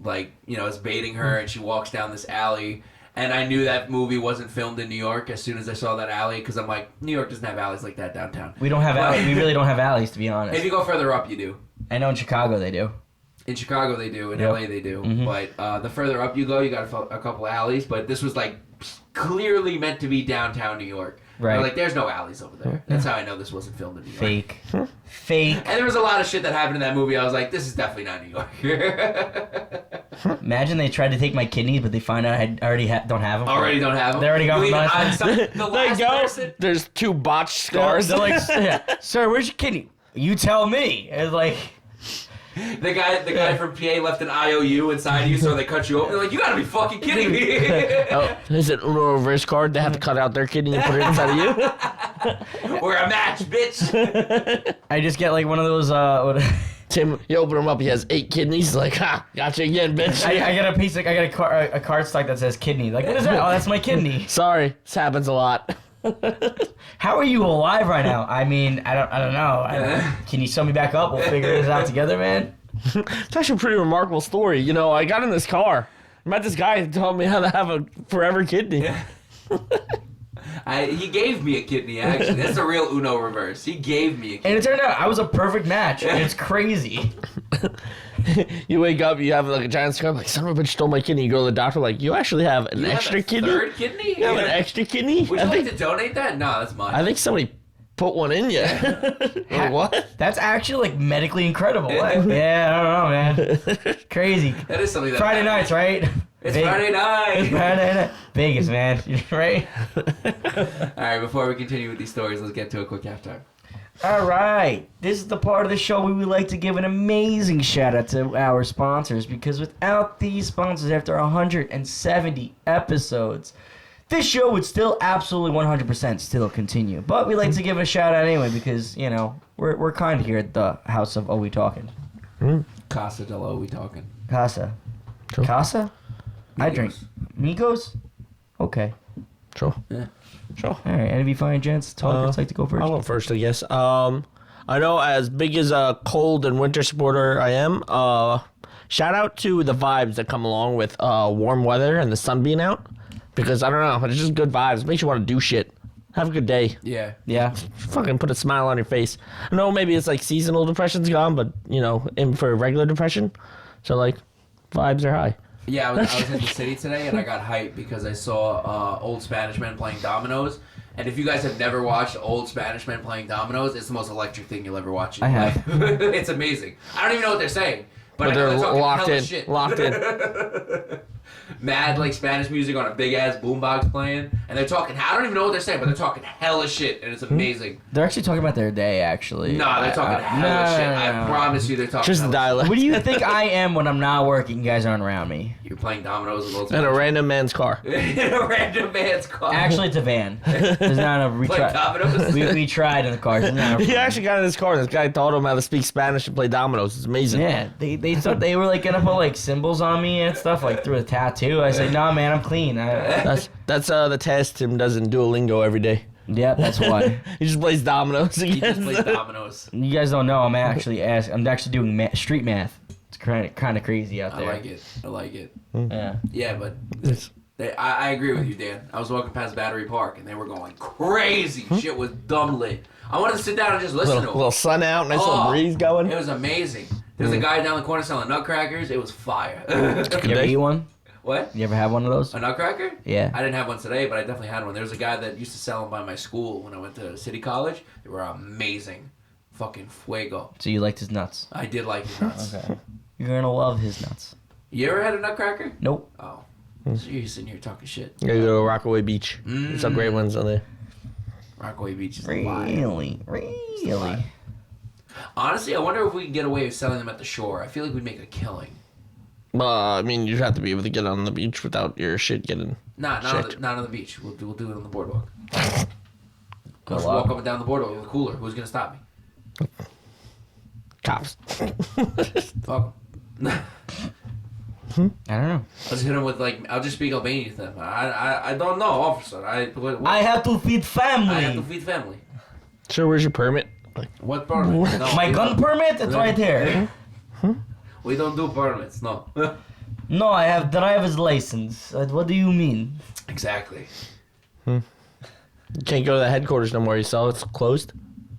like is baiting her, and she walks down this alley. And I knew that movie wasn't filmed in New York as soon as I saw that alley because I'm like, New York doesn't have alleys like that downtown. We don't have alleys. We really don't have alleys, to be honest. If you go further up, you do. I know in Chicago they do. In Chicago they do, in Yep. LA they do, Mhm. but the further up you go, you got a couple alleys. But this was like clearly meant to be downtown New York. Right. They're like, there's no alleys over there. That's how I know this wasn't filmed in New York. Fake. Fake. And there was a lot of shit that happened in that movie. I was like, this is definitely not New York. Imagine they tried to take my kidneys, but they find out I already don't have them. Already don't have them. They already got You them even- last time. the There you last go. person. There's 2 botched scars. They're like, yeah, sir, where's your kidney? You tell me. It's like, The guy from PA left an IOU inside you, so they cut you open. They're like, you gotta be fucking kidding me. Oh, is it a reverse card? They have to cut out their kidney and put it inside of you? We're a match, bitch. I just get like one of those Tim, you open him up, he has 8 kidneys. Like, ha, gotcha again, bitch. I got a piece. I got a card stock that says kidney. Like, what is that? Oh, that's my kidney. Sorry, this happens a lot. How are you alive right now? I mean, I don't know. Can you sew me back up? We'll figure this out together, man. It's actually a pretty remarkable story. You know, I got in this car, met this guy who told me how to have a forever kidney. He gave me a kidney, actually. That's a real Uno reverse. He gave me a kidney. And it turned out I was a perfect match. It's crazy. You wake up, you have like a giant scar, like, son of a bitch stole my kidney. You go to the doctor, like, you actually have an You extra have a kidney? third kidney? You have an extra kidney? Would you like to donate that? No, that's mine. I think somebody put one in you. Like, what? That's actually like medically incredible. Yeah, I don't know, man. Crazy. That is something that Friday nights, right? It's Friday night. Friday night. Vegas, man. Right? All right, before we continue with these stories, let's get to a quick halftime. All right. This is the part of the show we would like to give an amazing shout out to our sponsors, because without these sponsors, after 170 episodes, this show would still absolutely 100% still continue. But we like to give it a shout out anyway, because, you know, we're kind here at the House of Oh We Talking. Casa del O, we talking. Casa. Sure. Casa? I drink. Migos? Okay. Sure. Yeah. Sure. All right. Any of you fine gents? Talkers like to go first? I'll go first, I guess. I know as big as a cold and winter supporter I am, shout out to the vibes that come along with warm weather and the sun being out. Because, I don't know, it's just good vibes. It makes you want to do shit. Have a good day. Yeah. Yeah. Fucking put a smile on your face. I know maybe it's like seasonal depression's gone, but, you know, in for regular depression. So, like, vibes are high. Yeah, I was in the city today, and I got hyped because I saw old Spanish men playing dominoes. And if you guys have never watched old Spanish men playing dominoes, it's the most electric thing you'll ever watch in I your have. life. It's amazing. I don't even know what they're saying. But I know they're talking locked hella in. shit. Locked in. Mad like Spanish music on a big ass boombox playing, and they're talking. I don't even know what they're saying, but they're talking hella shit, and it's amazing. They're actually talking about their day, actually. No, they're talking hella shit. I promise you, they're talking. Just the hella dialect. What do you think I am when I'm not working? You guys aren't around me. shit. You're playing dominoes with old In a Spanish. random man's car. In a random man's car. Actually, it's a van. There's not a playing retry. dominoes. We tried in the car. There's not a- He actually got in his car and this guy taught him how to speak Spanish and play dominoes. It's amazing. Yeah, they thought they were like gonna put like symbols on me and stuff like through a tattoo. I said, nah, man, I'm clean. That's the test Tim does in Duolingo every day. Yeah, that's why. He just plays dominoes He just again. plays dominoes. You guys don't know. I'm actually doing street math. It's kind of crazy out I there. like it. I like it. Yeah. Yeah, but I agree with you, Dan. I was walking past Battery Park, and they were going crazy. Shit was dumb lit. I wanted to sit down and just listen to them. Little sun out, nice little breeze going. It was amazing. There's a guy down the corner selling nutcrackers. It was fire. You ever day. eat one? What? You ever have one of those? A nutcracker? Yeah. I didn't have one today, but I definitely had one. There was a guy that used to sell them by my school when I went to City College. They were amazing. Fucking fuego. So you liked his nuts? I did like his nuts. Okay. You're gonna love his nuts. You ever had a nutcracker? Nope. Oh. So you're sitting here talking shit. You gotta go to Rockaway Beach. There's some great ones on there. Rockaway Beach is a vibe. Really? Honestly, I wonder if we can get away with selling them at the shore. I feel like we'd make a killing. I mean, you'd have to be able to get on the beach without your shit getting... Not Checked. on the beach. We'll do it on the boardwalk. Good I'll just luck. walk up and down the boardwalk with a cooler. Who's gonna stop me? Cops. Fuck 'em. I don't know. I'll just hit him with like. I'll just speak Albanian to them. I don't know, officer. I have to feed family. I have to feed family. Sure, where's your permit? What permit? No, My we gun don't- permit? It's right here. We don't do permits. No. No, I have driver's license. What do you mean? Exactly. You can't go to the headquarters no more. You saw it's closed.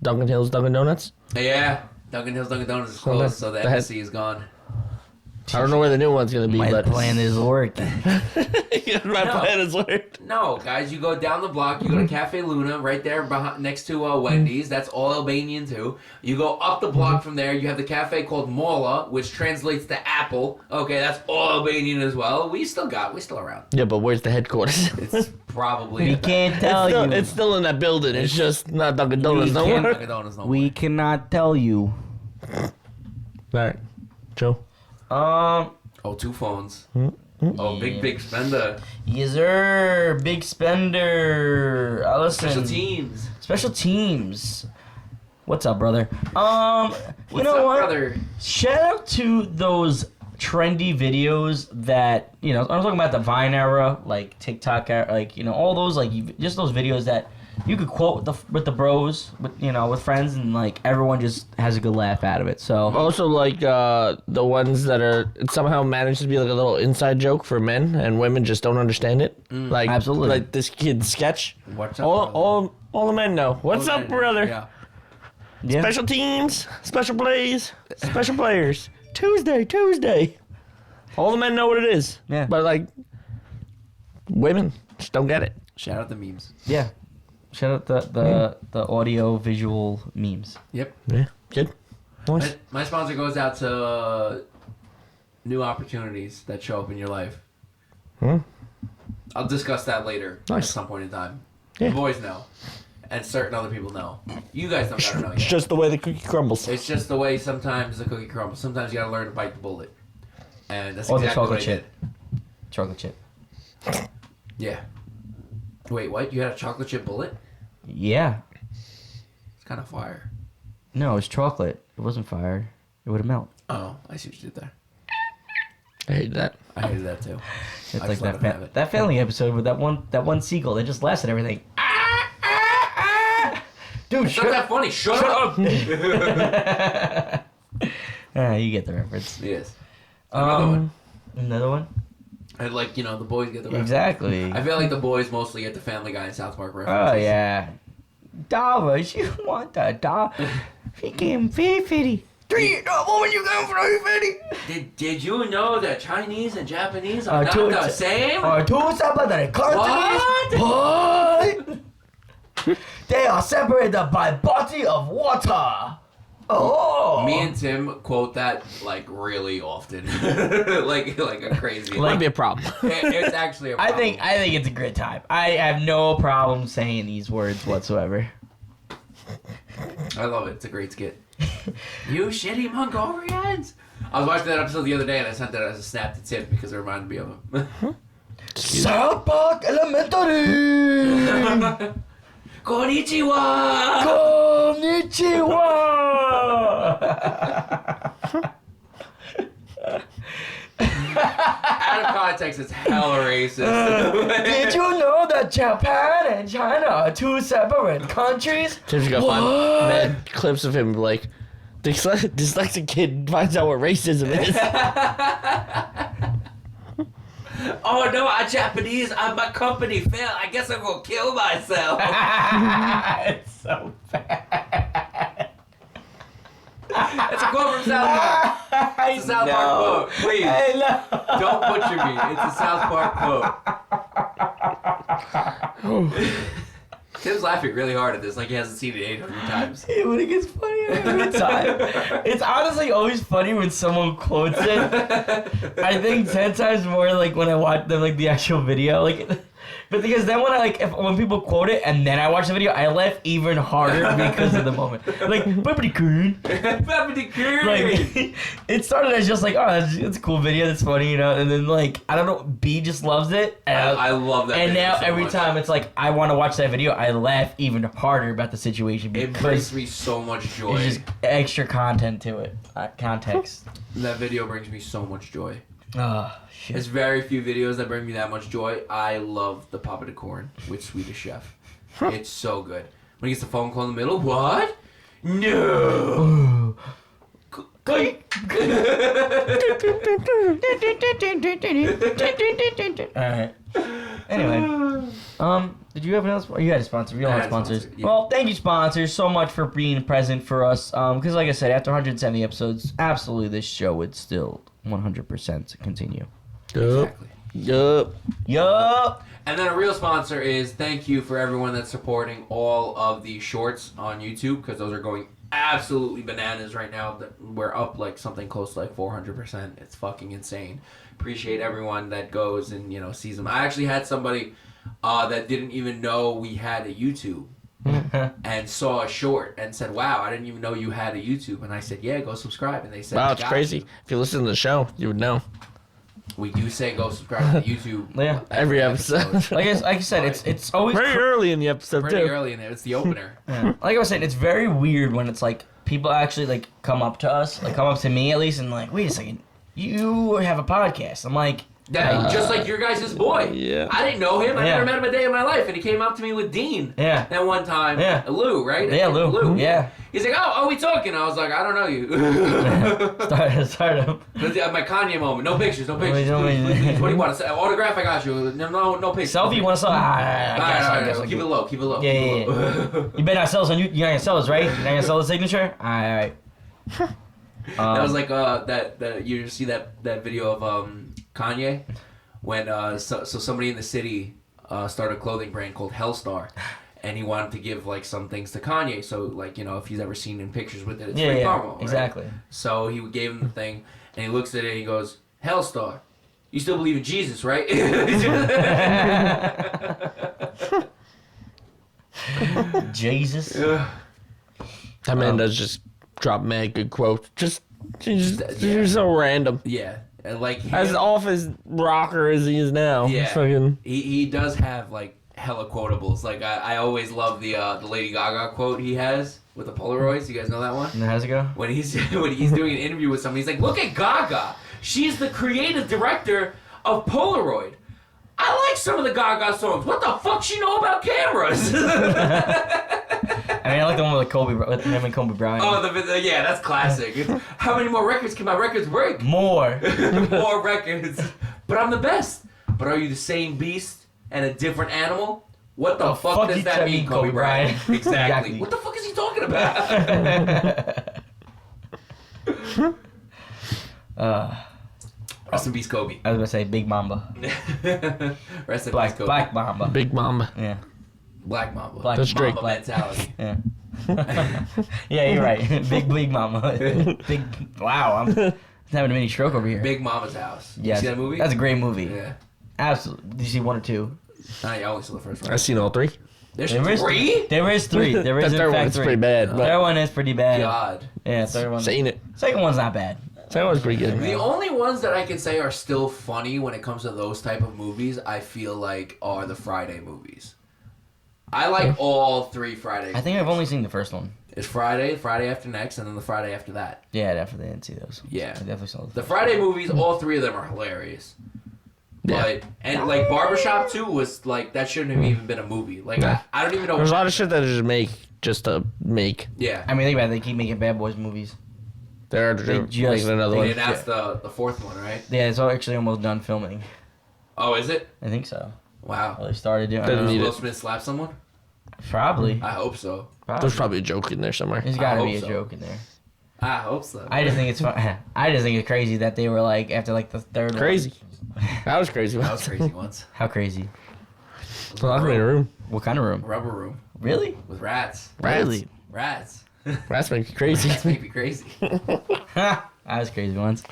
Dunkin' Hills, Dunkin' Donuts. Yeah. Dunkin' Hills, Dunkin' Donuts is So closed, the- so the the head- embassy is gone. I don't know where the new one's gonna be, My but plan is working. my No. plan is worked. No, guys, you go down the block. You go to Cafe Luna, right there behind, next to Wendy's. That's all Albanian too. You go up the block from there. You have the cafe called Mola, which translates to apple. Okay, that's all Albanian as well. We still around. Yeah, but where's the headquarters? It's probably We can't tell you. It's still in that building. It's just not Dunkin' Donuts no can't- more. Dunkin' Donuts no We more. cannot tell you. Alright. Joe. Oh, 2 phones. Oh, big spender. Yes, sir. Big spender. Listen. Special teams. Special teams. What's up, brother? You What's know up, what? brother? Shout out to those trendy videos that, you know, I'm talking about the Vine era, like TikTok era, like, you know, all those, like, just those videos that you could quote with the bros, with friends, and, like, everyone just has a good laugh out of it. So Also, like, the ones that are somehow managed to be like a little inside joke for men, and women just don't understand it. Like, Absolutely. like this kid's sketch. What's up, All the men know. What's up, brother? Yeah. yeah. Special teams, special plays, special players. Tuesday. All the men know what it is. Yeah. But, like, women just don't get it. Shout out the memes. Yeah. Shout out the audio visual memes. Yep. Yeah. Good. Nice. My sponsor goes out to new opportunities that show up in your life. I'll discuss that later at Nice. some point in time. Yeah. The boys know, and certain other people know. You guys don't gotta know It's yet. just the way the cookie crumbles. It's just the way sometimes the cookie crumbles. Sometimes you gotta learn to bite the bullet, and that's Or the exactly chocolate what I chip. did. Chocolate chip. Yeah. Wait, what? You had a chocolate chip bullet? Yeah. It's kind of fire. No, it was chocolate. It wasn't fire. It would have melted. Oh, I see what you did there. I hate that. I hated that too. It's I like just let that him have it. that family episode with that one seagull that just lasted everything. Dude, It's not that funny. Shut up. You get the reference. Yes. Another one. Another one? And like, you know, the boys get the reference. Exactly. I feel like the boys mostly get the Family Guy and South Park references. Oh yeah. Dollars, you want the dollar? He came 50. Woman, you came for 50. Did you know that Chinese and Japanese are not two- the same? Are two separate countries? What? They are separated by body of water. Oh. Me and Tim quote that like really often, like a crazy. Might be a problem. It's actually a I problem. think it's a great time. I have no problem saying these words whatsoever. I love it. It's a great skit. You shitty Mongolians! I was watching that episode the other day and I sent that as a snap to Tim because it reminded me of him. South Park Elementary. Konnichiwa! Konnichiwa. Out of context, it's hella racist. Did you know that Japan and China are two separate countries? Tim's gonna find mad clips of him like dyslexic kid finds out what racism is. Oh no, I'm Japanese. My company failed. I guess I'm gonna kill myself. It's so bad. It's a quote from South Park. It's a South Park quote. Please, don't butcher me. It's a South Park quote. Tim's laughing really hard at this, like he hasn't seen it 800 times. When it gets funnier every time. It's honestly always funny when someone quotes it. I think 10 times more like when I watch them, like the actual video. But because then when people quote it and then I watch the video, I laugh even harder because of the moment. Like, Bippity Coon. Like, it started as just like, oh, it's a cool video, that's funny, you know, and then like, I don't know, B just loves it. And I love that And video now so every much. time it's like, I want to watch that video, I laugh even harder about the situation It because brings me so much joy. there's just extra content to it. Context. That video brings me so much joy. Oh, shit. There's very few videos that bring me that much joy. I love the Papa de Corn with Swedish Chef. It's so good. When he gets the phone call in the middle, what? No. Alright. Anyway. Did you have another You had a sponsor. You don't I have had a sponsors. sponsor, yeah. Well, thank you, sponsors, so much for being present for us. Because like I said, after 170 episodes, absolutely this show would still 100% continue. Exactly. Yup. Yup. And then a real sponsor is thank you for everyone that's supporting all of the shorts on YouTube because those are going absolutely bananas right now. We're up like something close to like 400%. It's fucking insane. Appreciate everyone that goes and sees them. I actually had somebody that didn't even know we had a YouTube and saw a short and said, "Wow, I didn't even know you had a YouTube." And I said, "Yeah, go subscribe." And they said, Wow, it's "Got crazy. you." If you listen to the show, you would know. We do say go subscribe to YouTube. Yeah. Every episode. Like I said, it's always Very early in the episode, Pretty too. early in there. It's the opener. Yeah. Like I was saying, it's very weird when it's like people actually like come up to us, like come up to me at least, and like, wait a second, you have a podcast. I'm like, That, just like your guys' boy. Yeah. I didn't know him. I Yeah. never met him a day in my life. And he came up to me with Dean. Yeah. That one time. Yeah. Lou, right? Yeah, Lou. Yeah. He's like, oh, are we talking? I was like, I don't know you. start up. My Kanye moment. No pictures, no pictures. Wait, no, Please, wait. please. What do you want? Autograph? I got you. No pictures. Selfie? You want to sell? I All right, guess. keep it low. Keep it low. Yeah, keep it yeah, low. You better not sell us on you. You're not gonna sell us, right? You're not gonna sell the signature. All right. That was like that you see that video of Kanye when so somebody in the city started a clothing brand called Hellstar, and he wanted to give like some things to Kanye. So like if he's ever seen in pictures with it, it's free promo, right? Exactly. So he gave him the thing, and he looks at it and he goes, "Hellstar, you still believe in Jesus, right?" Jesus. That man does just drop mad good quotes. They're so random. Yeah, and like As off as rocker as he is now. Yeah. It's fucking... he does have like hella quotables. Like I always love the Lady Gaga quote he has with the Polaroids. You guys know that one? And how's it go? When he's doing an interview with somebody, he's like, "Look at Gaga. She's the creative director of Polaroid. I like some of the Gaga songs. What the fuck she know about cameras?" I mean, I like the one with him and Kobe Bryant. Oh, yeah, that's classic. How many more records can my records break? More. More records. But I'm the best. But are you the same beast and a different animal? What the fuck fuck does you that tell mean, me, Kobe Kobe Bryant? Bryant? Exactly. Exactly. What the fuck is he talking about? Rest in peace, Kobe. I was gonna say Big Mamba. Rest in peace, Black Kobe. Mamba. Big Mamba. Yeah. Black Mamba. Black That's Drake. Mamba mentality. Yeah. Yeah, you're right. Big Mama. Big. Wow, I'm having a mini stroke over here. Big Mama's House. Yeah, You see that movie? That's a great movie. Yeah. Absolutely. Did you see 1 or 2? I only saw the first one. I've seen all 3. There's There is 3? There is 3. There is The in third fact one's 3. pretty bad, Third but one is pretty bad. God. Yeah, third one. seen it. Second one's not bad. That was pretty good. The only ones that I can say are still funny when it comes to those type of movies, I feel like, are the Friday movies. I like all 3 Friday. I think I've only seen the first one. It's Friday, Friday after next, and then the Friday after that. Yeah, definitely didn't see those. Yeah. I definitely saw those. The Friday movies, all 3 of them are hilarious. Yeah. But and like Barbershop 2 was like that shouldn't have even been a movie. Like I don't even know. There's a lot of shit that they just make just to make. Yeah. I mean, think about it. They keep making Bad Boys movies. They're They making just- another They one. announced the 4th one, right? Yeah, it's all actually almost done filming. Oh, is it? I think so. Wow. Well, they started doing. Didn't Does need Will it. Smith slap someone? Probably. I hope so. There's probably a joke in there somewhere. There's got to I be a hope so. joke in there. I hope so. I just think it's fun. I just think it's crazy that they were like after like the third one. Crazy. That was crazy. That was crazy once. How crazy? Lock me in a room. What kind of room? Rubber room Really? with rats. Really? Rats. Rats make you crazy. Rats make me crazy. I was crazy once.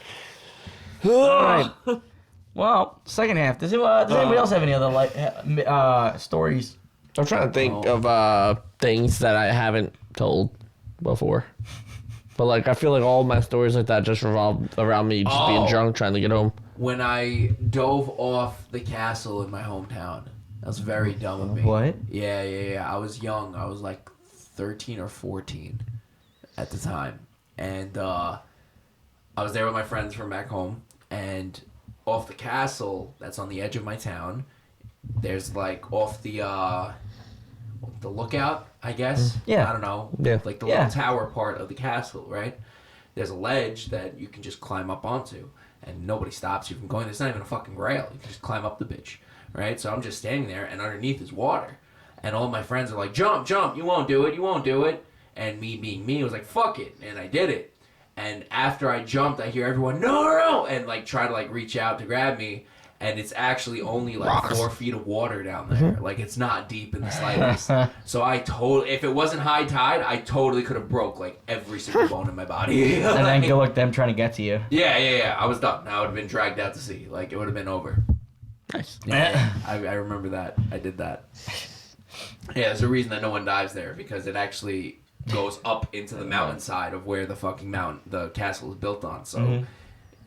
Alright. Well, second half. Does anybody else have any other stories? I'm trying to think of things that I haven't told before. But like I feel like all my stories like that just revolve around me just being drunk trying to get home. When I dove off the castle in my hometown. That was very dumb of me. What? Yeah. I was young. I was like 13 or 14 at the time. And I was there with my friends from back home. And off the castle that's on the edge of my town, there's like off the lookout, I guess. Yeah. I don't know. Yeah. Like the Yeah. little tower part of the castle, right? There's a ledge that you can just climb up onto. And nobody stops you from going. There's not even a fucking rail. You can just climb up the bitch. Right? So I'm just standing there, and underneath is water. And all my friends are like, jump, you won't do it. And me being me was like, fuck it. And I did it. And after I jumped, I hear everyone, no, and like try to like reach out to grab me. And it's actually only like Rocks. 4 feet of water down there. Like it's not deep in the slightest. So if it wasn't high tide, I totally could have broke like every single bone in my body. And then good luck them trying to get to you. Yeah. I was done. I would have been dragged out to sea. Like it would have been over. Nice. Yeah, I remember that. I did that. Yeah, there's a reason that no one dives there because it actually goes up into the mountainside of where the fucking the castle is built on. So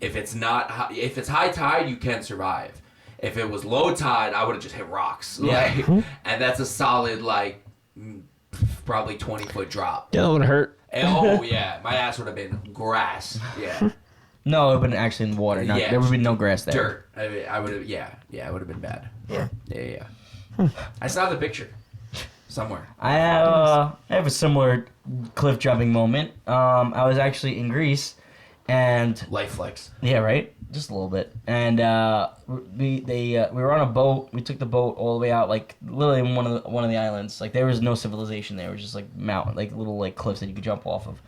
If it's high tide, you can survive. If it was low tide, I would have just hit rocks. Yeah. Like, and that's a solid like probably 20-foot drop. Yeah, that would hurt. And, oh yeah, my ass would have been grass. Yeah. No, it would have been actually in the water. Yeah. There would be no grass there. Dirt. I would have. Yeah. It would have been bad. Yeah. I still have the picture somewhere. I have a similar cliff jumping moment. I was actually in Greece, and Life flex. yeah, right, just a little bit. And we were on a boat. We took the boat all the way out, like literally in one of the islands. Like there was no civilization there. It was just like mountain, like little like cliffs that you could jump off of.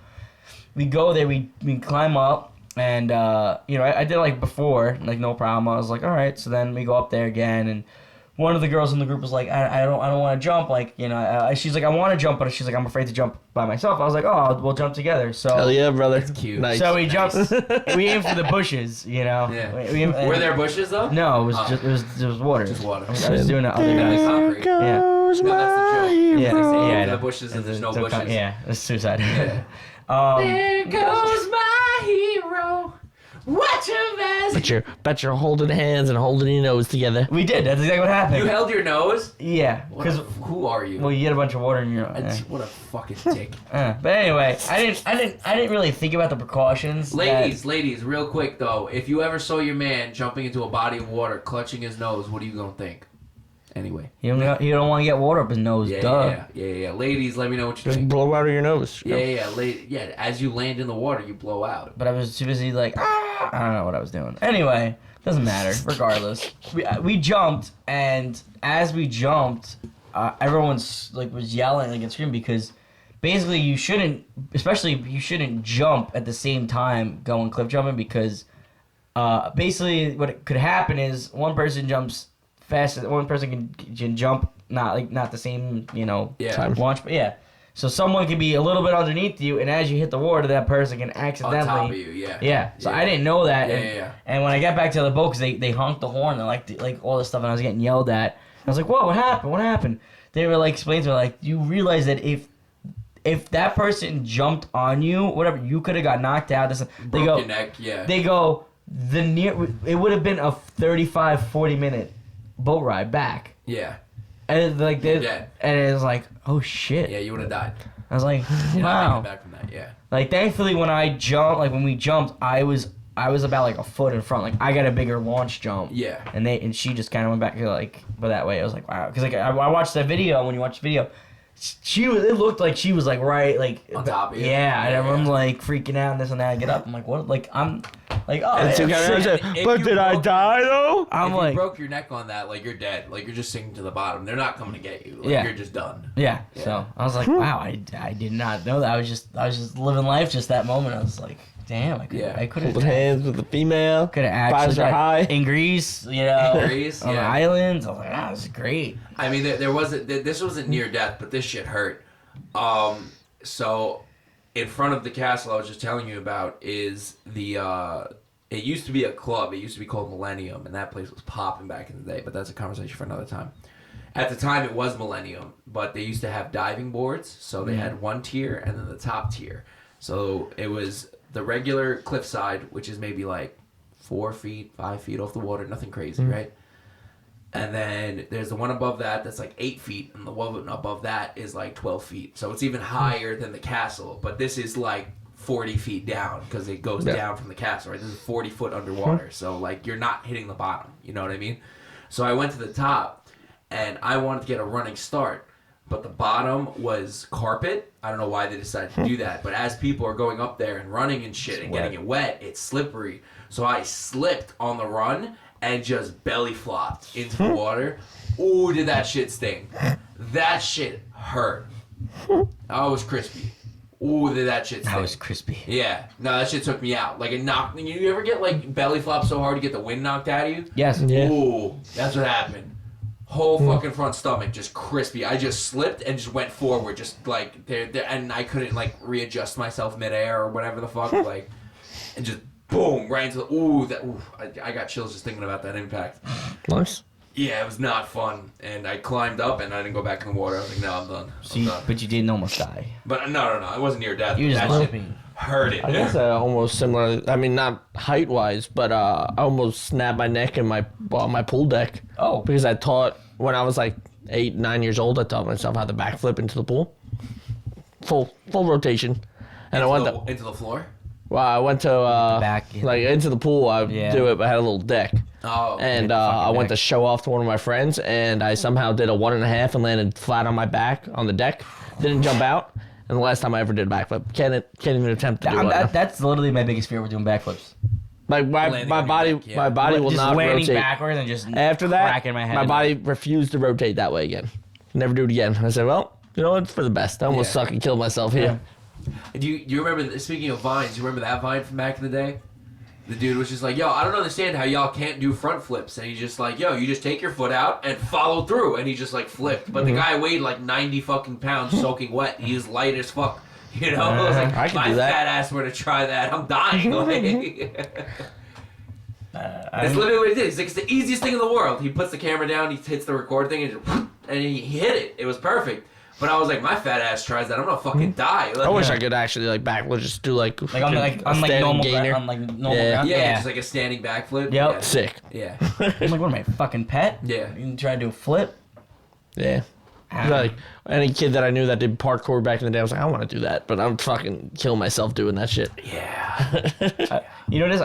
We go there. We climb up. And I did like before, like no problem. I was like, all right. So then we go up there again, and one of the girls in the group was like, I don't want to jump. Like she's like, I want to jump, but she's like, I'm afraid to jump by myself. I was like, oh, we'll jump together. So Hell yeah, brother. That's cute. Nice. so we jumped. We aimed for the bushes, Yeah. We Were there bushes though? No, it was just water. Just water. I was doing it other guys. Concrete. Yeah. No, that's the joke. Yeah, They say yeah, the no. bushes and there's no Don't bushes. yeah, it's suicide. Yeah. There goes my hero. Watch him as Bet you're holding hands and holding your nose together. We did. That's exactly what happened. you held your nose. Yeah, because Who are you? well, you get a bunch of water in your. What a fucking dick. But anyway, I didn't really think about the precautions. Ladies, real quick though, if you ever saw your man jumping into a body of water, clutching his nose, what are you gonna think? Anyway. You don't want to get water up his nose. Duh. Yeah. Ladies, let me know what you Just think. blow out of your nose. Yeah. As you land in the water, you blow out. But I was too busy like I don't know what I was doing. Anyway, doesn't matter. Regardless, we jumped, and as we jumped, everyone's like was yelling like and screaming because basically you shouldn't jump at the same time going cliff jumping because basically what could happen is one person jumps fast, one person can jump not the same Yeah. launch, but yeah. So someone can be a little bit underneath you, and as you hit the water, that person can On accidentally. top of you, yeah. Yeah. So I didn't know that. Yeah. And when I got back to the boat, because they honked the horn and like all this stuff, and I was getting yelled at. I was like, "Whoa, what happened? What happened?" They were like explaining to me like, "You realize that if that person jumped on you, whatever, you could have got knocked out." Broke your neck, yeah. They go it would have been a 35-40 minute boat ride back. Yeah. And like You're dead. and it was like, oh shit. Yeah, you would have died. I was like, You're not wow. making it back from that, yeah. Like thankfully when we jumped, I was about like a foot in front. Like I got a bigger launch jump. Yeah. And she just kind of went back like, but that way I was like, wow. Because like I watched that video. When you watch the video, it looked like she was like right like On top of you. Yeah, and Yeah, everyone's like freaking out and this and that. I get up. I'm like, what? Like I'm like, oh. And so yeah, shit. but you did I broke- die though? I'm if like, you broke your neck on that, like you're dead. Like you're just sinking to the bottom. They're not coming to get you. Like Yeah. you're just done. yeah. So I was like, wow. I did not know that. I was just living life. Just that moment. I was like, damn. I could Holding have. hands with the female. Could have actually Vibes are got high. in Greece, on Greece, the yeah. islands. I was like, this is great. I mean, this wasn't near death, but this shit hurt. So in front of the castle I was just telling you about is it used to be a club. It used to be called Millennium, and that place was popping back in the day, but that's a conversation for another time. At the time, it was Millennium, but they used to have diving boards, so they had one tier and then the top tier. So it was the regular cliffside, which is maybe like 4 feet, 5 feet off the water, nothing crazy, right? And then there's the one above that that's like 8 feet, and the one above that is like 12 feet. So it's even higher than the castle, but this is like 40 feet down because it goes down from the castle, right? This is 40 foot underwater. So like you're not hitting the bottom, you know what I mean? So I went to the top and I wanted to get a running start, but the bottom was carpet. I don't know why they decided to do that, but as people are going up there and running and shit and getting it wet, it's slippery. So I slipped on the run and just belly flopped into the water. Ooh, did that shit sting. That shit hurt. I was crispy. Ooh, did that shit sting. That was crispy. Yeah. No, that shit took me out. Like it knocked. You ever get like belly flop so hard to get the wind knocked out of you? Yes. Yeah. Ooh, that's what happened. Whole fucking front stomach just crispy. I just slipped and just went forward, just like there, and I couldn't like readjust myself midair or whatever the fuck, like, and just boom right into the. I got chills just thinking about that impact. Nice. Yeah, it was not fun, and I climbed up and I didn't go back in the water. I was like, no, I'm done. I'm done. But you didn't almost die. But no, it wasn't near death. You just That shit limping. Heard it. I guess almost similar. I mean, not height wise, but I almost snapped my neck in my pool deck. Oh. Because I taught when I was like 8, 9 years old. I taught myself how to backflip into the pool, full rotation, and Into the floor? Well, I went to back, yeah. like into the pool. I Yeah. do it, but I had a little deck. Oh. And fucking I went deck. to show off to one of my friends, and I somehow did a 1.5 and landed flat on my back on the deck. Didn't jump out. And the last time I ever did a backflip, can't even attempt to do it. That's literally my biggest fear with doing backflips. Like my Landing on your body, neck, yeah. my body will just not landing rotate. backwards and just After that, cracking my head. my body refused to rotate that way again. Never do it again. I said, well, you know, it's for the best. I almost Yeah. suck and killed myself here. Do you remember, speaking of vines, you remember that vine from back in the day? The dude was just like, yo, I don't understand how y'all can't do front flips. And he's just like, yo, you just take your foot out and follow through. And he just like flipped. But the guy weighed like 90 fucking pounds soaking wet. He was light as fuck. You know? I was like, I could my do that. fat ass were to try that. I'm dying. Like, that's literally what he did. He's like, it's the easiest thing in the world. He puts the camera down, he hits the record thing, and he hit it. It was perfect. But I was like, my fat ass tries that. I'm gonna fucking die. Like, I wish I could actually like backflip, just do like Like on like on like standing normal gainer. ground, on like normal Yeah. ground. yeah, just like a standing backflip. Yep. Sick. Yeah. I'm like, what am I, fucking pet? Yeah. You can try to do a flip? Yeah. Like any kid that I knew that did parkour back in the day, I was like, I want to do that, but I'm fucking killing myself doing that shit. Yeah. You know this?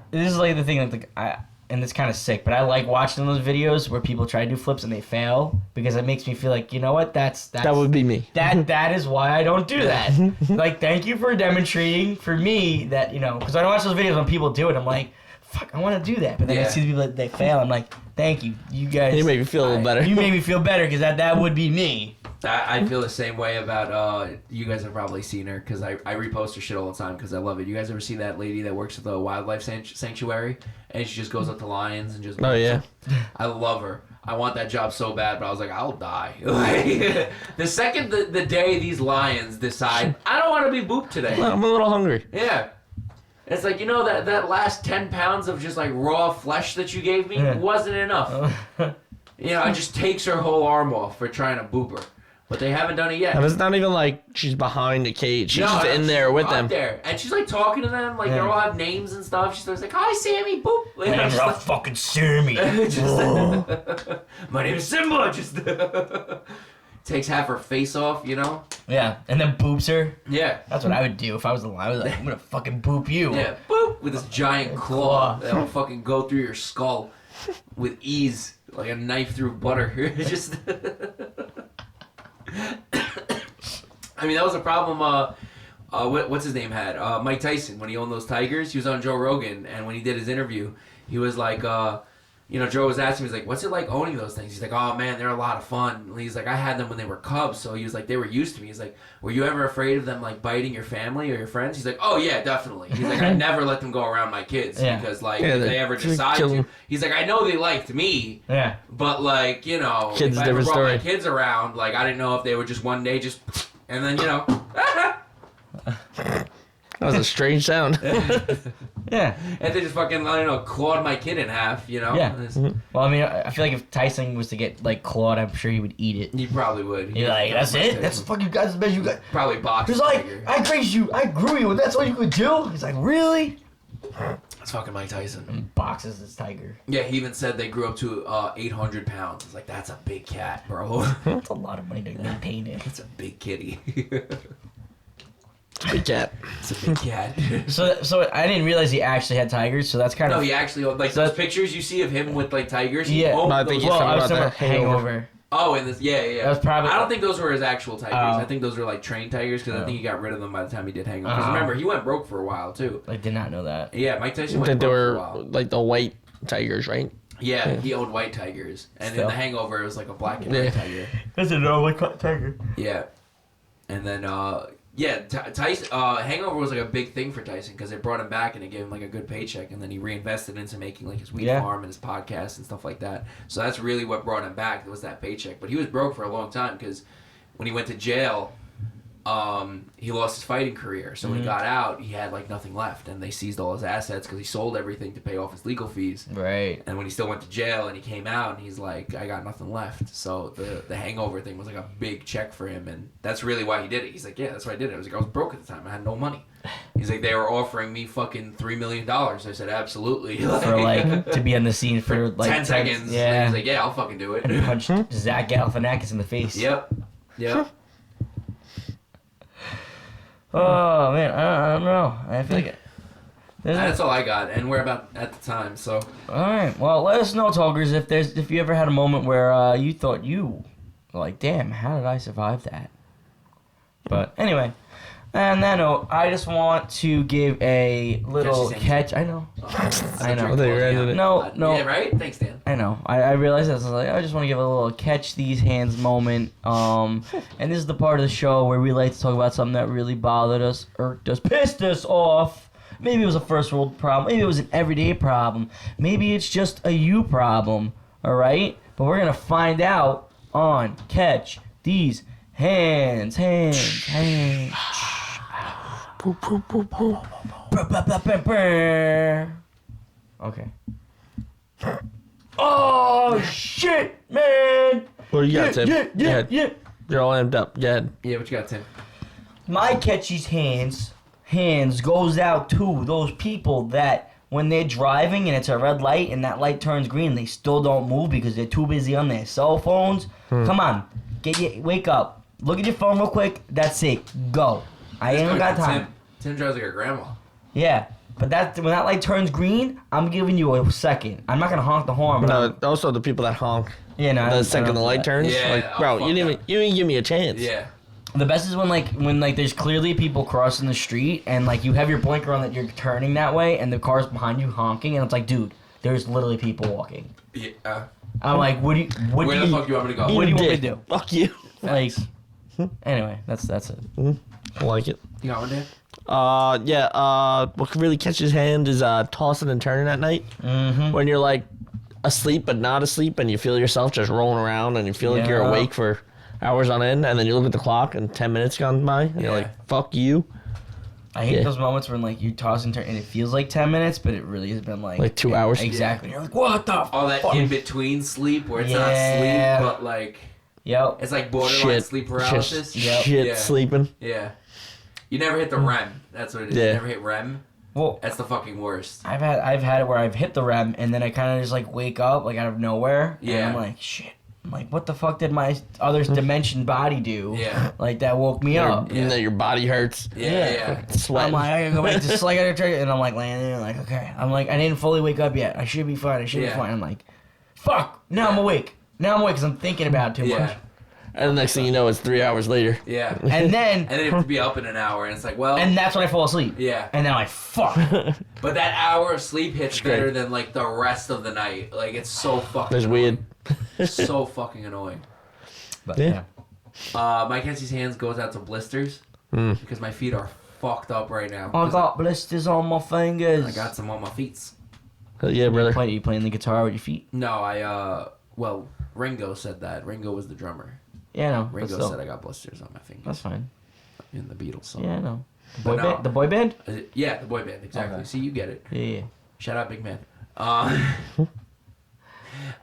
This is like the thing that and it's kind of sick, but I like watching those videos where people try to do flips and they fail because it makes me feel like, you know what? That's That would be me. that is why I don't do that. Like, thank you for demonstrating for me that, you know, because I watch those videos when people do it, I'm like, fuck, I want to do that. But then I Yeah. see the people that they fail, I'm like, thank you, you guys. You made me feel a little better. You made me feel better because that would be me. I feel the same way about, you guys have probably seen her because I repost her shit all the time because I love it. You guys ever see that lady that works at the wildlife sanctuary and she just goes up to lions and just... Oh yeah. I love her. I want that job so bad, but I was like, I'll die. Like, the second the day these lions decide, I don't want to be booped today. I'm a little hungry. Yeah. It's like, you know, that last 10 pounds of just like raw flesh that you gave me Yeah. wasn't enough. You know, it just takes her whole arm off for trying to boop her. But they haven't done it yet. And it's not even like she's behind the cage. She's No, just in there with up them. There. And she's like talking to them, like they all have names and stuff. She's like, hi, Sammy, boop. Like, I'm just not like- fucking Sammy. just, my name is Simba. Just takes half her face off, you know? Yeah, and then boops her. Yeah. That's what I would do if I was the lion. I was like, I'm gonna fucking boop you. Yeah, boop, with this giant claw Claw. that'll fucking go through your skull with ease, like a knife through butter. It's just, I mean, that was a problem. What's his name had? Mike Tyson, when he owned those tigers, he was on Joe Rogan, and when he did his interview, he was like, you know, Joe was asking, he's like, what's it like owning those things? He's like, oh man, they're a lot of fun. And he's like, I had them when they were cubs, so he was like, they were used to me. He's like, were you ever afraid of them like biting your family or your friends? He's like, oh yeah, definitely. He's like, I never let them go around my kids Yeah. because like Yeah, if they they ever decide kill to. 'em. He's like, I know they liked me, Yeah. but like, you know, Kids, if I ever different brought my story. kids around, like I didn't know if they would just one day just, and then you know. That was a strange sound. Yeah. And they just fucking, I don't know, clawed my kid in half, you know? Yeah. It's- Well, I mean, I feel like if Tyson was to get like clawed, I'm sure he would eat it. He probably would. You're like, that's it? That's the fuck you guys, the best you got. Probably box He's like, tiger. I raised you, I grew you, and that's all you could do? He's like, really? That's fucking Mike Tyson. And boxes this tiger. Yeah, he even said they grew up to 800 pounds. It's like, that's a big cat, bro. That's a lot of money to maintain it. It's a big kitty. Big cat. It's a big cat. So I didn't realize he actually had tigers, so that's kind No, of... he actually, like, So- those pictures you see of him with, like, tigers. he Yeah. owned No, I think those- he's Well, talking I was about talking that about hangover. Hangover. Oh, and this, yeah. That was probably- I don't think those were his actual tigers. Oh. I think those were, like, trained tigers, because I think he got rid of them by the time he did Hangover. Because Oh. remember, he went broke for a while, too. I did not know that. Yeah, Mike Tyson I went think they broke for a were while. like the white tigers, right? Yeah, he owned white tigers. And in Still. the Hangover, it was, like, a black and Yeah. white tiger. That's a normal tiger. Yeah, and then Tyson Hangover was like a big thing for Tyson because it brought him back and it gave him like a good paycheck, and then he reinvested into making like his weed Yeah. farm and his podcast and stuff like that. So that's really what brought him back, was that paycheck. But he was broke for a long time because when he went to jail, he lost his fighting career. So when he got out, he had like nothing left, and they seized all his assets because he sold everything to pay off his legal fees. Right. And when he still went to jail and he came out and he's like, I got nothing left. So the Hangover thing was like a big check for him, and that's really why he did it. He's like, yeah, that's why I did it. I was broke at the time. I had no money. He's like, they were offering me fucking $3 million. I said, absolutely. For like to be on the scene for like 10 seconds. Yeah. He's like, yeah, I'll fucking do it. And punched Zach Galifianakis in the face. Yep. Oh man, I don't know. I feel like That's all I got, and we're about at the time, so. all right. Well, let us know, talkers, if you ever had a moment where you thought you like, damn, how did I survive that? But anyway, on that note, I just want to give a little catch. I know. I know. No. Yeah, right? Thanks, Dan. I know. I realized that. I was like, I just want to give a little catch these hands moment. And this is the part of the show where we like to talk about something that really bothered us, irked us, pissed us off. Maybe it was a first world problem. Maybe it was an everyday problem. Maybe it's just a you problem. All right? But we're going to find out on Catch These Hands. Okay. Oh, shit, man. What do you got, Tim? Yeah. You're all amped up. Go ahead. Yeah, what you got, Tim? My Catch These hands goes out to those people that when they're driving and it's a red light and that light turns green, they still don't move because they're too busy on their cell phones. Come on, wake up, look at your phone real quick. That's it. Go. I ain't got time. Tim drives like her grandma. Yeah, but when that light turns green, I'm giving you a second. I'm not gonna honk the horn. But No, also the people that honk. Yeah, no. The second the light turns. Yeah, like, bro, you didn't even give me a chance. Yeah. The best is when there's clearly people crossing the street and like you have your blinker on that you're turning that way and the car's behind you honking and it's like, dude, there's literally people walking. Yeah. I'm like, where the fuck you want me to go? What do you want me to do? Fuck you. Like, anyway, that's it. I like it. You got one, Dan? What really catches hand is tossing and turning at night. Mm-hmm. When you're like asleep but not asleep and you feel yourself just rolling around and you feel like you're Yeah. awake for hours on end and then you look at the clock and 10 minutes gone by and you're Yeah. like, fuck you. I hate Yeah. those moments when like you toss and turn and it feels like 10 minutes, but it really has been like 2 hours. Exactly. You're like, what the All that fuck? in between sleep where it's Yeah. not sleep, but like Yep. it's like borderline Shit. sleep paralysis. Yep. Shit Yeah. sleeping. Yeah. You never hit the REM. That's what it is. Yeah. You never hit REM. Well, That's the fucking worst. I've had it where I've hit the REM and then I kind of just like wake up like out of nowhere. And Yeah. I'm like, shit. I'm like, what the fuck did my other dimension body do? Yeah. Like that woke me up. And then your body hurts. Yeah. Sweat. I'm like, I gotta go back to sleep. And I'm like laying there, like, okay. I'm like, I didn't fully wake up yet. I should be fine. Yeah. I'm like, fuck. Now I'm awake. Now I'm awake because I'm thinking about it too Yeah. much. And the next thing you know, it's 3 hours later. Yeah. And then, And then you have to be up in an hour, and it's like, well, and that's when I fall asleep. yeah. And then I'm like, fuck. But that hour of sleep hits great. better than like the rest of the night. Like it's so fucking. That's weird. So fucking annoying. But Yeah. My Kenzie's hands goes out to blisters because my feet are fucked up right now. I got blisters on my fingers. I got some on my feet. Yeah, brother. You playing the guitar with your feet? No, well, Ringo said that. Ringo was the drummer. Yeah, no. But Ringo still, said I got blisters on my fingers. that's fine. In the Beatles song. Yeah, no. The But boy no. band? The boy band? Yeah, the boy band, exactly. Okay. See, you get it. Yeah. Shout out, big man.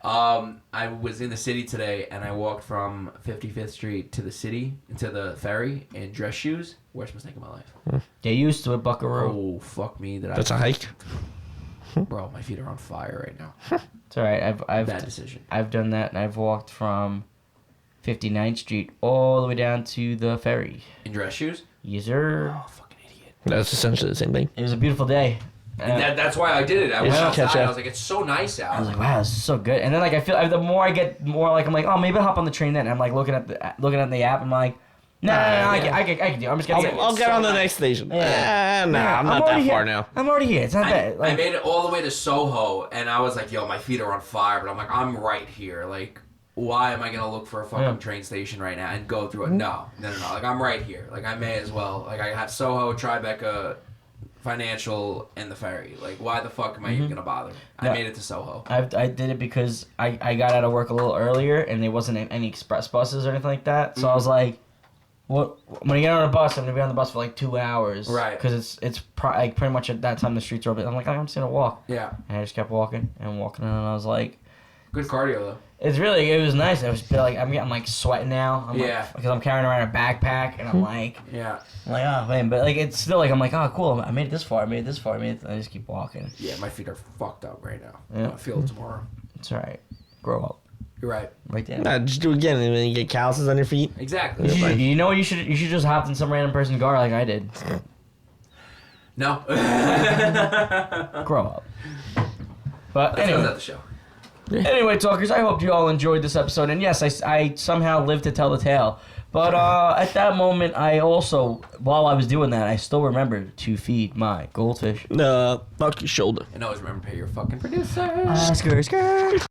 I was in the city today, and I walked from 55th Street to the city, to the ferry, in dress shoes. Worst mistake of my life. Get used to it, Buckaroo. Oh, fuck me. That's a hike. Bro, my feet are on fire right now. It's alright. Bad decision. I've done that, and I've walked from 59th Street all the way down to the ferry. In dress shoes? Yes, sir. Oh, fucking idiot. That's essentially the same thing. It was a beautiful day. And that's why I did it. I went Yeah. outside. Catch up. I was like, it's so nice out. I was like, wow, this is so good. And then like I feel the more I get, more like I'm like, oh, maybe I'll hop on the train then. And I'm like looking at the app. I'm like, no, I can do. It. I'm just gonna. I'll get on the next station. Yeah. Nah, I'm not already that far here. now. I'm already here. It's not bad. I Like, made it all the way to Soho, and I was like, yo, my feet are on fire. But I'm like, I'm right here. Like, why am I going to look for a fucking train station right now and go through it? No. Like, I'm right here. Like, I may as well. Like, I have Soho, Tribeca, Financial, and the ferry. Like, why the fuck am I even going to bother? Yeah. I made it to Soho. I did it because I got out of work a little earlier and there wasn't any express buses or anything like that. So I was like, well, when I get on a bus, I'm gonna be on the bus for like 2 hours. Right. Because it's like pretty much at that time the streets are open. I'm like, I'm just gonna walk. Yeah. And I just kept walking and walking, and I was like, Good cardio though. It was nice. It was like I'm like sweating now. Yeah. Because I'm carrying around a backpack and I'm like, Yeah. oh man, but like it's still like I'm like, oh cool, I made it this far. I just keep walking. Yeah, my feet are fucked up right now. Yeah. I'll feel it tomorrow. It's alright. Grow up. You're right. Right there. Nah, just do it again and then you get calluses on your feet. Exactly. You know what you should just hop in some random person's car like I did. No. Grow up. But That was anyway. at the show. Anyway, talkers, I hope you all enjoyed this episode. And yes, I somehow lived to tell the tale. But at that moment, I also, while I was doing that, I still remembered to feed my goldfish. Fuck your shoulder. And always remember to pay your fucking producer. Skirt.